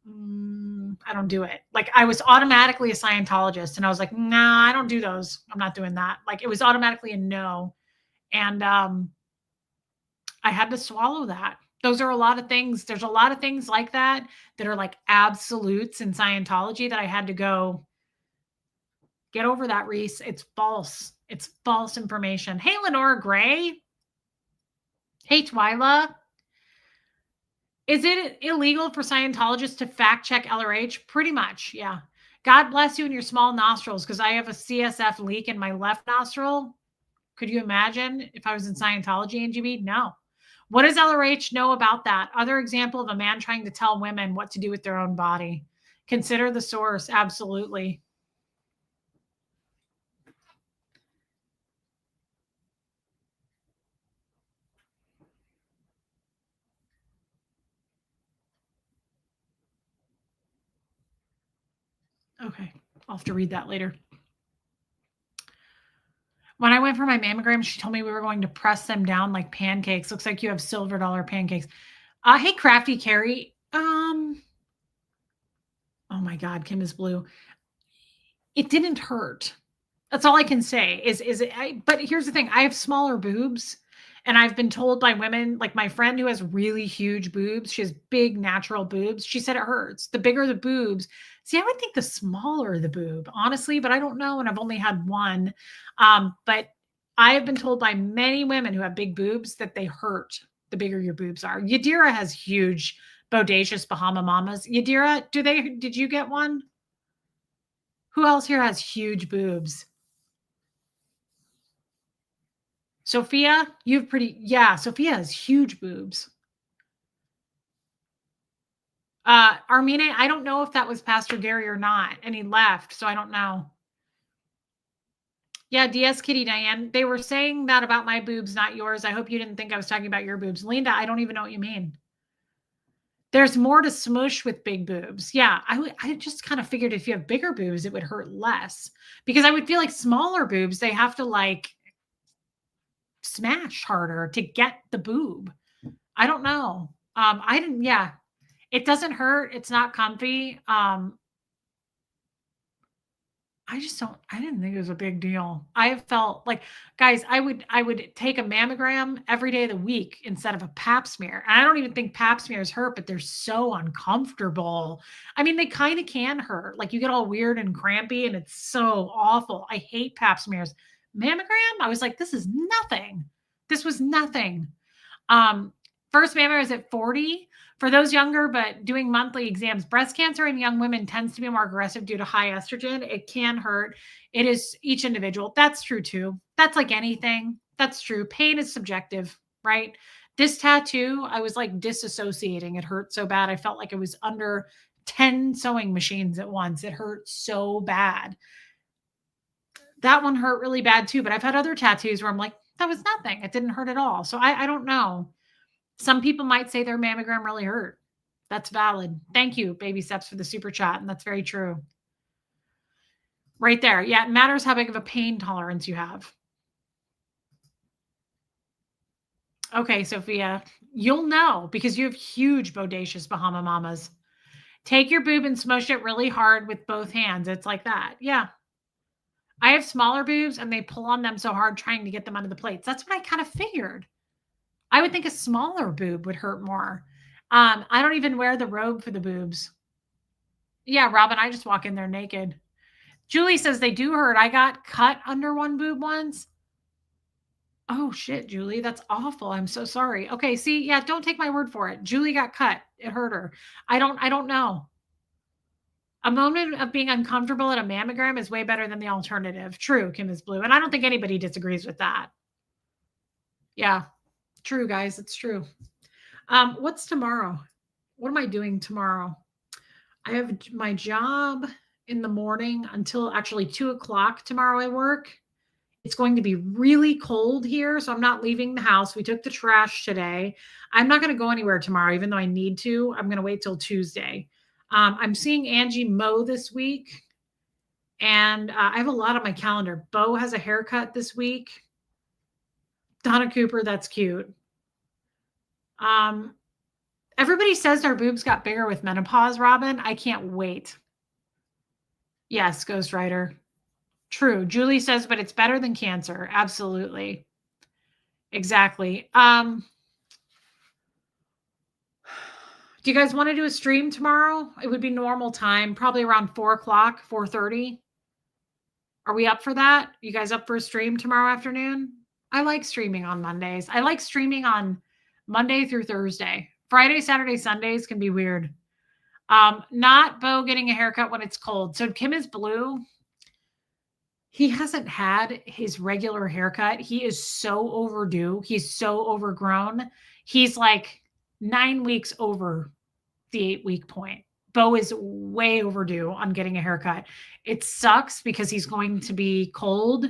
[SPEAKER 1] I don't do it. Like I was automatically a Scientologist and I was like, nah, I don't do those. I'm not doing that. Like it was automatically a no. And I had to swallow that. Those are a lot of things. There's a lot of things like that are like absolutes in Scientology that I had to go get over that, Reese. It's false. It's false information. Hey, Lenora Gray. Hey, Twyla. Is it illegal for Scientologists to fact check LRH? Pretty much, yeah. God bless you in your small nostrils because I have a CSF leak in my left nostril. Could you imagine if I was in Scientology, NGB? No. What does LRH know about that? Other example of a man trying to tell women what to do with their own body. Consider the source. Absolutely. Okay. I'll have to read that later. When I went for my mammogram, she told me we were going to press them down like pancakes. Looks like you have silver dollar pancakes. Hey, Crafty Carrie. Oh my God, Kim is blue. It didn't hurt. That's all I can say but here's the thing. I have smaller boobs and I've been told by women, like my friend who has really huge boobs, she has big natural boobs. She said it hurts. The bigger the boobs. See, I would think the smaller the boob, honestly, but I don't know. And I've only had one. But I have been told by many women who have big boobs that they hurt the bigger your boobs are. Yadira has huge, bodacious Bahama mamas. Yadira, did you get one? Who else here has huge boobs? Sophia, Sophia has huge boobs. Armina, I don't know if that was Pastor Gary or not, and he left, so I don't know. Yeah, DS Kitty Diane. They were saying that about my boobs, not yours. I hope you didn't think I was talking about your boobs. Linda, I don't even know what you mean. There's more to smush with big boobs. Yeah, I just kind of figured if you have bigger boobs, it would hurt less because I would feel like smaller boobs, they have to like smash harder to get the boob. I don't know. I didn't, yeah, it doesn't hurt. It's not comfy. I didn't think it was a big deal. I felt like, guys, I would take a mammogram every day of the week instead of a pap smear. And I don't even think pap smears hurt, but they're so uncomfortable. I mean, they kind of can hurt. Like you get all weird and crampy and it's so awful. I hate pap smears. Mammogram, I was like, this is nothing. This was nothing. First mammogram is at 40. For those younger but doing monthly exams, breast cancer in young women tends to be more aggressive due to high estrogen. It can hurt. It is each individual. That's true too. That's like anything. That's true. Pain is subjective, right? This tattoo, I was like disassociating. It hurt so bad. I felt like it was under 10 sewing machines at once. It hurt so bad. That one hurt really bad too. But I've had other tattoos where I'm like, that was nothing. It didn't hurt at all. So I don't know. Some people might say their mammogram really hurt. That's valid. Thank you, Baby Steps, for the super chat. And that's very true. Right there. Yeah, it matters how big of a pain tolerance you have. Okay, Sophia, you'll know because you have huge bodacious Bahama mamas. Take your boob and smush it really hard with both hands. It's like that. Yeah. I have smaller boobs and they pull on them so hard trying to get them onto the plates. That's what I kind of figured. I would think a smaller boob would hurt more. I don't even wear the robe for the boobs. Yeah, Robin, I just walk in there naked. Julie says they do hurt. I got cut under one boob once. Oh shit, Julie, that's awful. I'm so sorry. Okay, see, yeah, don't take my word for it. Julie got cut. It hurt her. I don't know. A moment of being uncomfortable at a mammogram is way better than the alternative. True, Kim is blue. And I don't think anybody disagrees with that. Yeah, true, guys. It's true. What's tomorrow? What am I doing tomorrow? I have my job in the morning until actually 2:00 tomorrow. I work. It's going to be really cold here, so I'm not leaving the house. We took the trash today. I'm not going to go anywhere tomorrow, even though I need to. I'm going to wait till Tuesday. I'm seeing Angie Moe this week, and I have a lot on my calendar. Bo has a haircut this week. Donna Cooper, that's cute. Everybody says their boobs got bigger with menopause, Robin. I can't wait. Yes, Ghost Rider. True. Julie says, but it's better than cancer. Absolutely. Exactly. Do you guys want to do a stream tomorrow? It would be normal time, probably around 4:00, 4:30. Are we up for that? You guys up for a stream tomorrow afternoon? I like streaming on Mondays. I like streaming on Monday through Thursday. Friday, Saturday, Sundays can be weird. Not Bo getting a haircut when it's cold. So Kim is blue. He hasn't had his regular haircut. He is so overdue. He's so overgrown. He's like 9 weeks over the 8-week point. Bo is way overdue on getting a haircut. It sucks because he's going to be cold,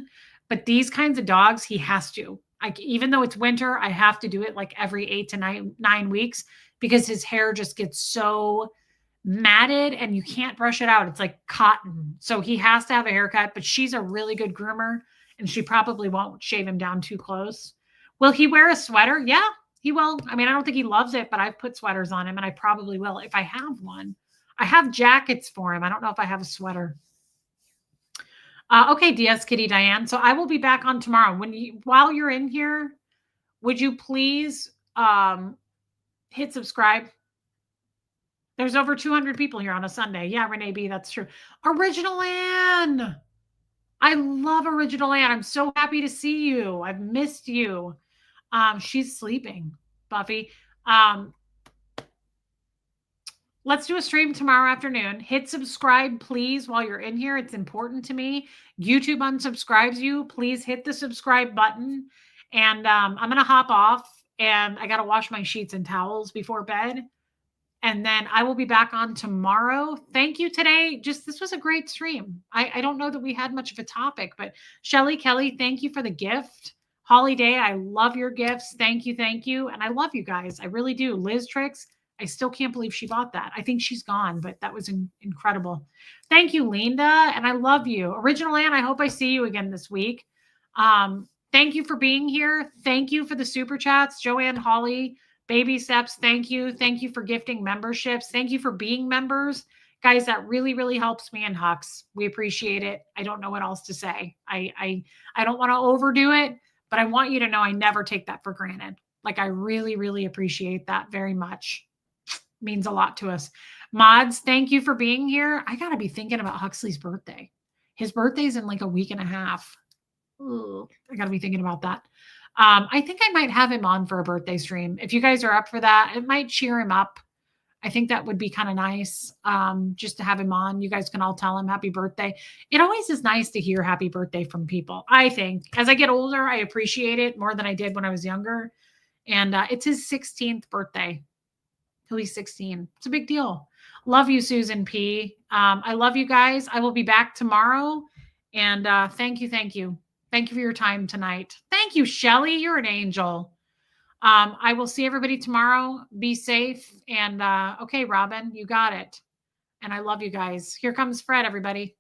[SPEAKER 1] but these kinds of dogs, he has to. Even though it's winter, I have to do it like every 8 to 9 weeks because his hair just gets so matted and you can't brush it out. It's like cotton. So he has to have a haircut, but she's a really good groomer and she probably won't shave him down too close. Will he wear a sweater? Yeah, he will. I mean, I don't think he loves it, but I've put sweaters on him and I probably will if I have one. I have jackets for him. I don't know if I have a sweater. Okay, DS Kitty Diane. So I will be back on tomorrow. While you're in here, would you please hit subscribe? There's over 200 people here on a Sunday. Yeah, Renee B, that's true. Original Ann. I love Original Ann. I'm so happy to see you. I've missed you. She's sleeping, Buffy. Let's do a stream tomorrow afternoon. Hit subscribe, please, while you're in here. It's important to me. YouTube unsubscribes you. Please hit the subscribe button. And I'm going to hop off. And I got to wash my sheets and towels before bed. And then I will be back on tomorrow. Thank you today. This was a great stream. I don't know that we had much of a topic, but Shelly Kelly, thank you for the gift. Holly Day, I love your gifts. Thank you. Thank you. And I love you guys. I really do. Liz Tricks, I still can't believe she bought that. I think she's gone, but that was incredible. Thank you, Linda. And I love you. Original Ann, I hope I see you again this week. Thank you for being here. Thank you for the super chats. Joanne, Holly, Baby Steps, thank you. Thank you for gifting memberships. Thank you for being members. Guys, that really, really helps me and Hux. We appreciate it. I don't know what else to say. I don't want to overdo it, but I want you to know I never take that for granted. Like, I really, really appreciate that very much. Means a lot to us. Mods, thank you for being here. I got to be thinking about Huxley's birthday. His birthday's in like a week and a half. Ooh, I got to be thinking about that. I think I might have him on for a birthday stream. If you guys are up for that, it might cheer him up. I think that would be kind of nice, just to have him on. You guys can all tell him happy birthday. It always is nice to hear happy birthday from people. I think as I get older, I appreciate it more than I did when I was younger. And it's his 16th birthday. He'll be 16. It's a big deal. Love you, Susan P. I love you guys. I will be back tomorrow. And thank you. Thank you. Thank you for your time tonight. Thank you, Shelly. You're an angel. I will see everybody tomorrow. Be safe. And okay, Robin, you got it. And I love you guys. Here comes Fred, everybody.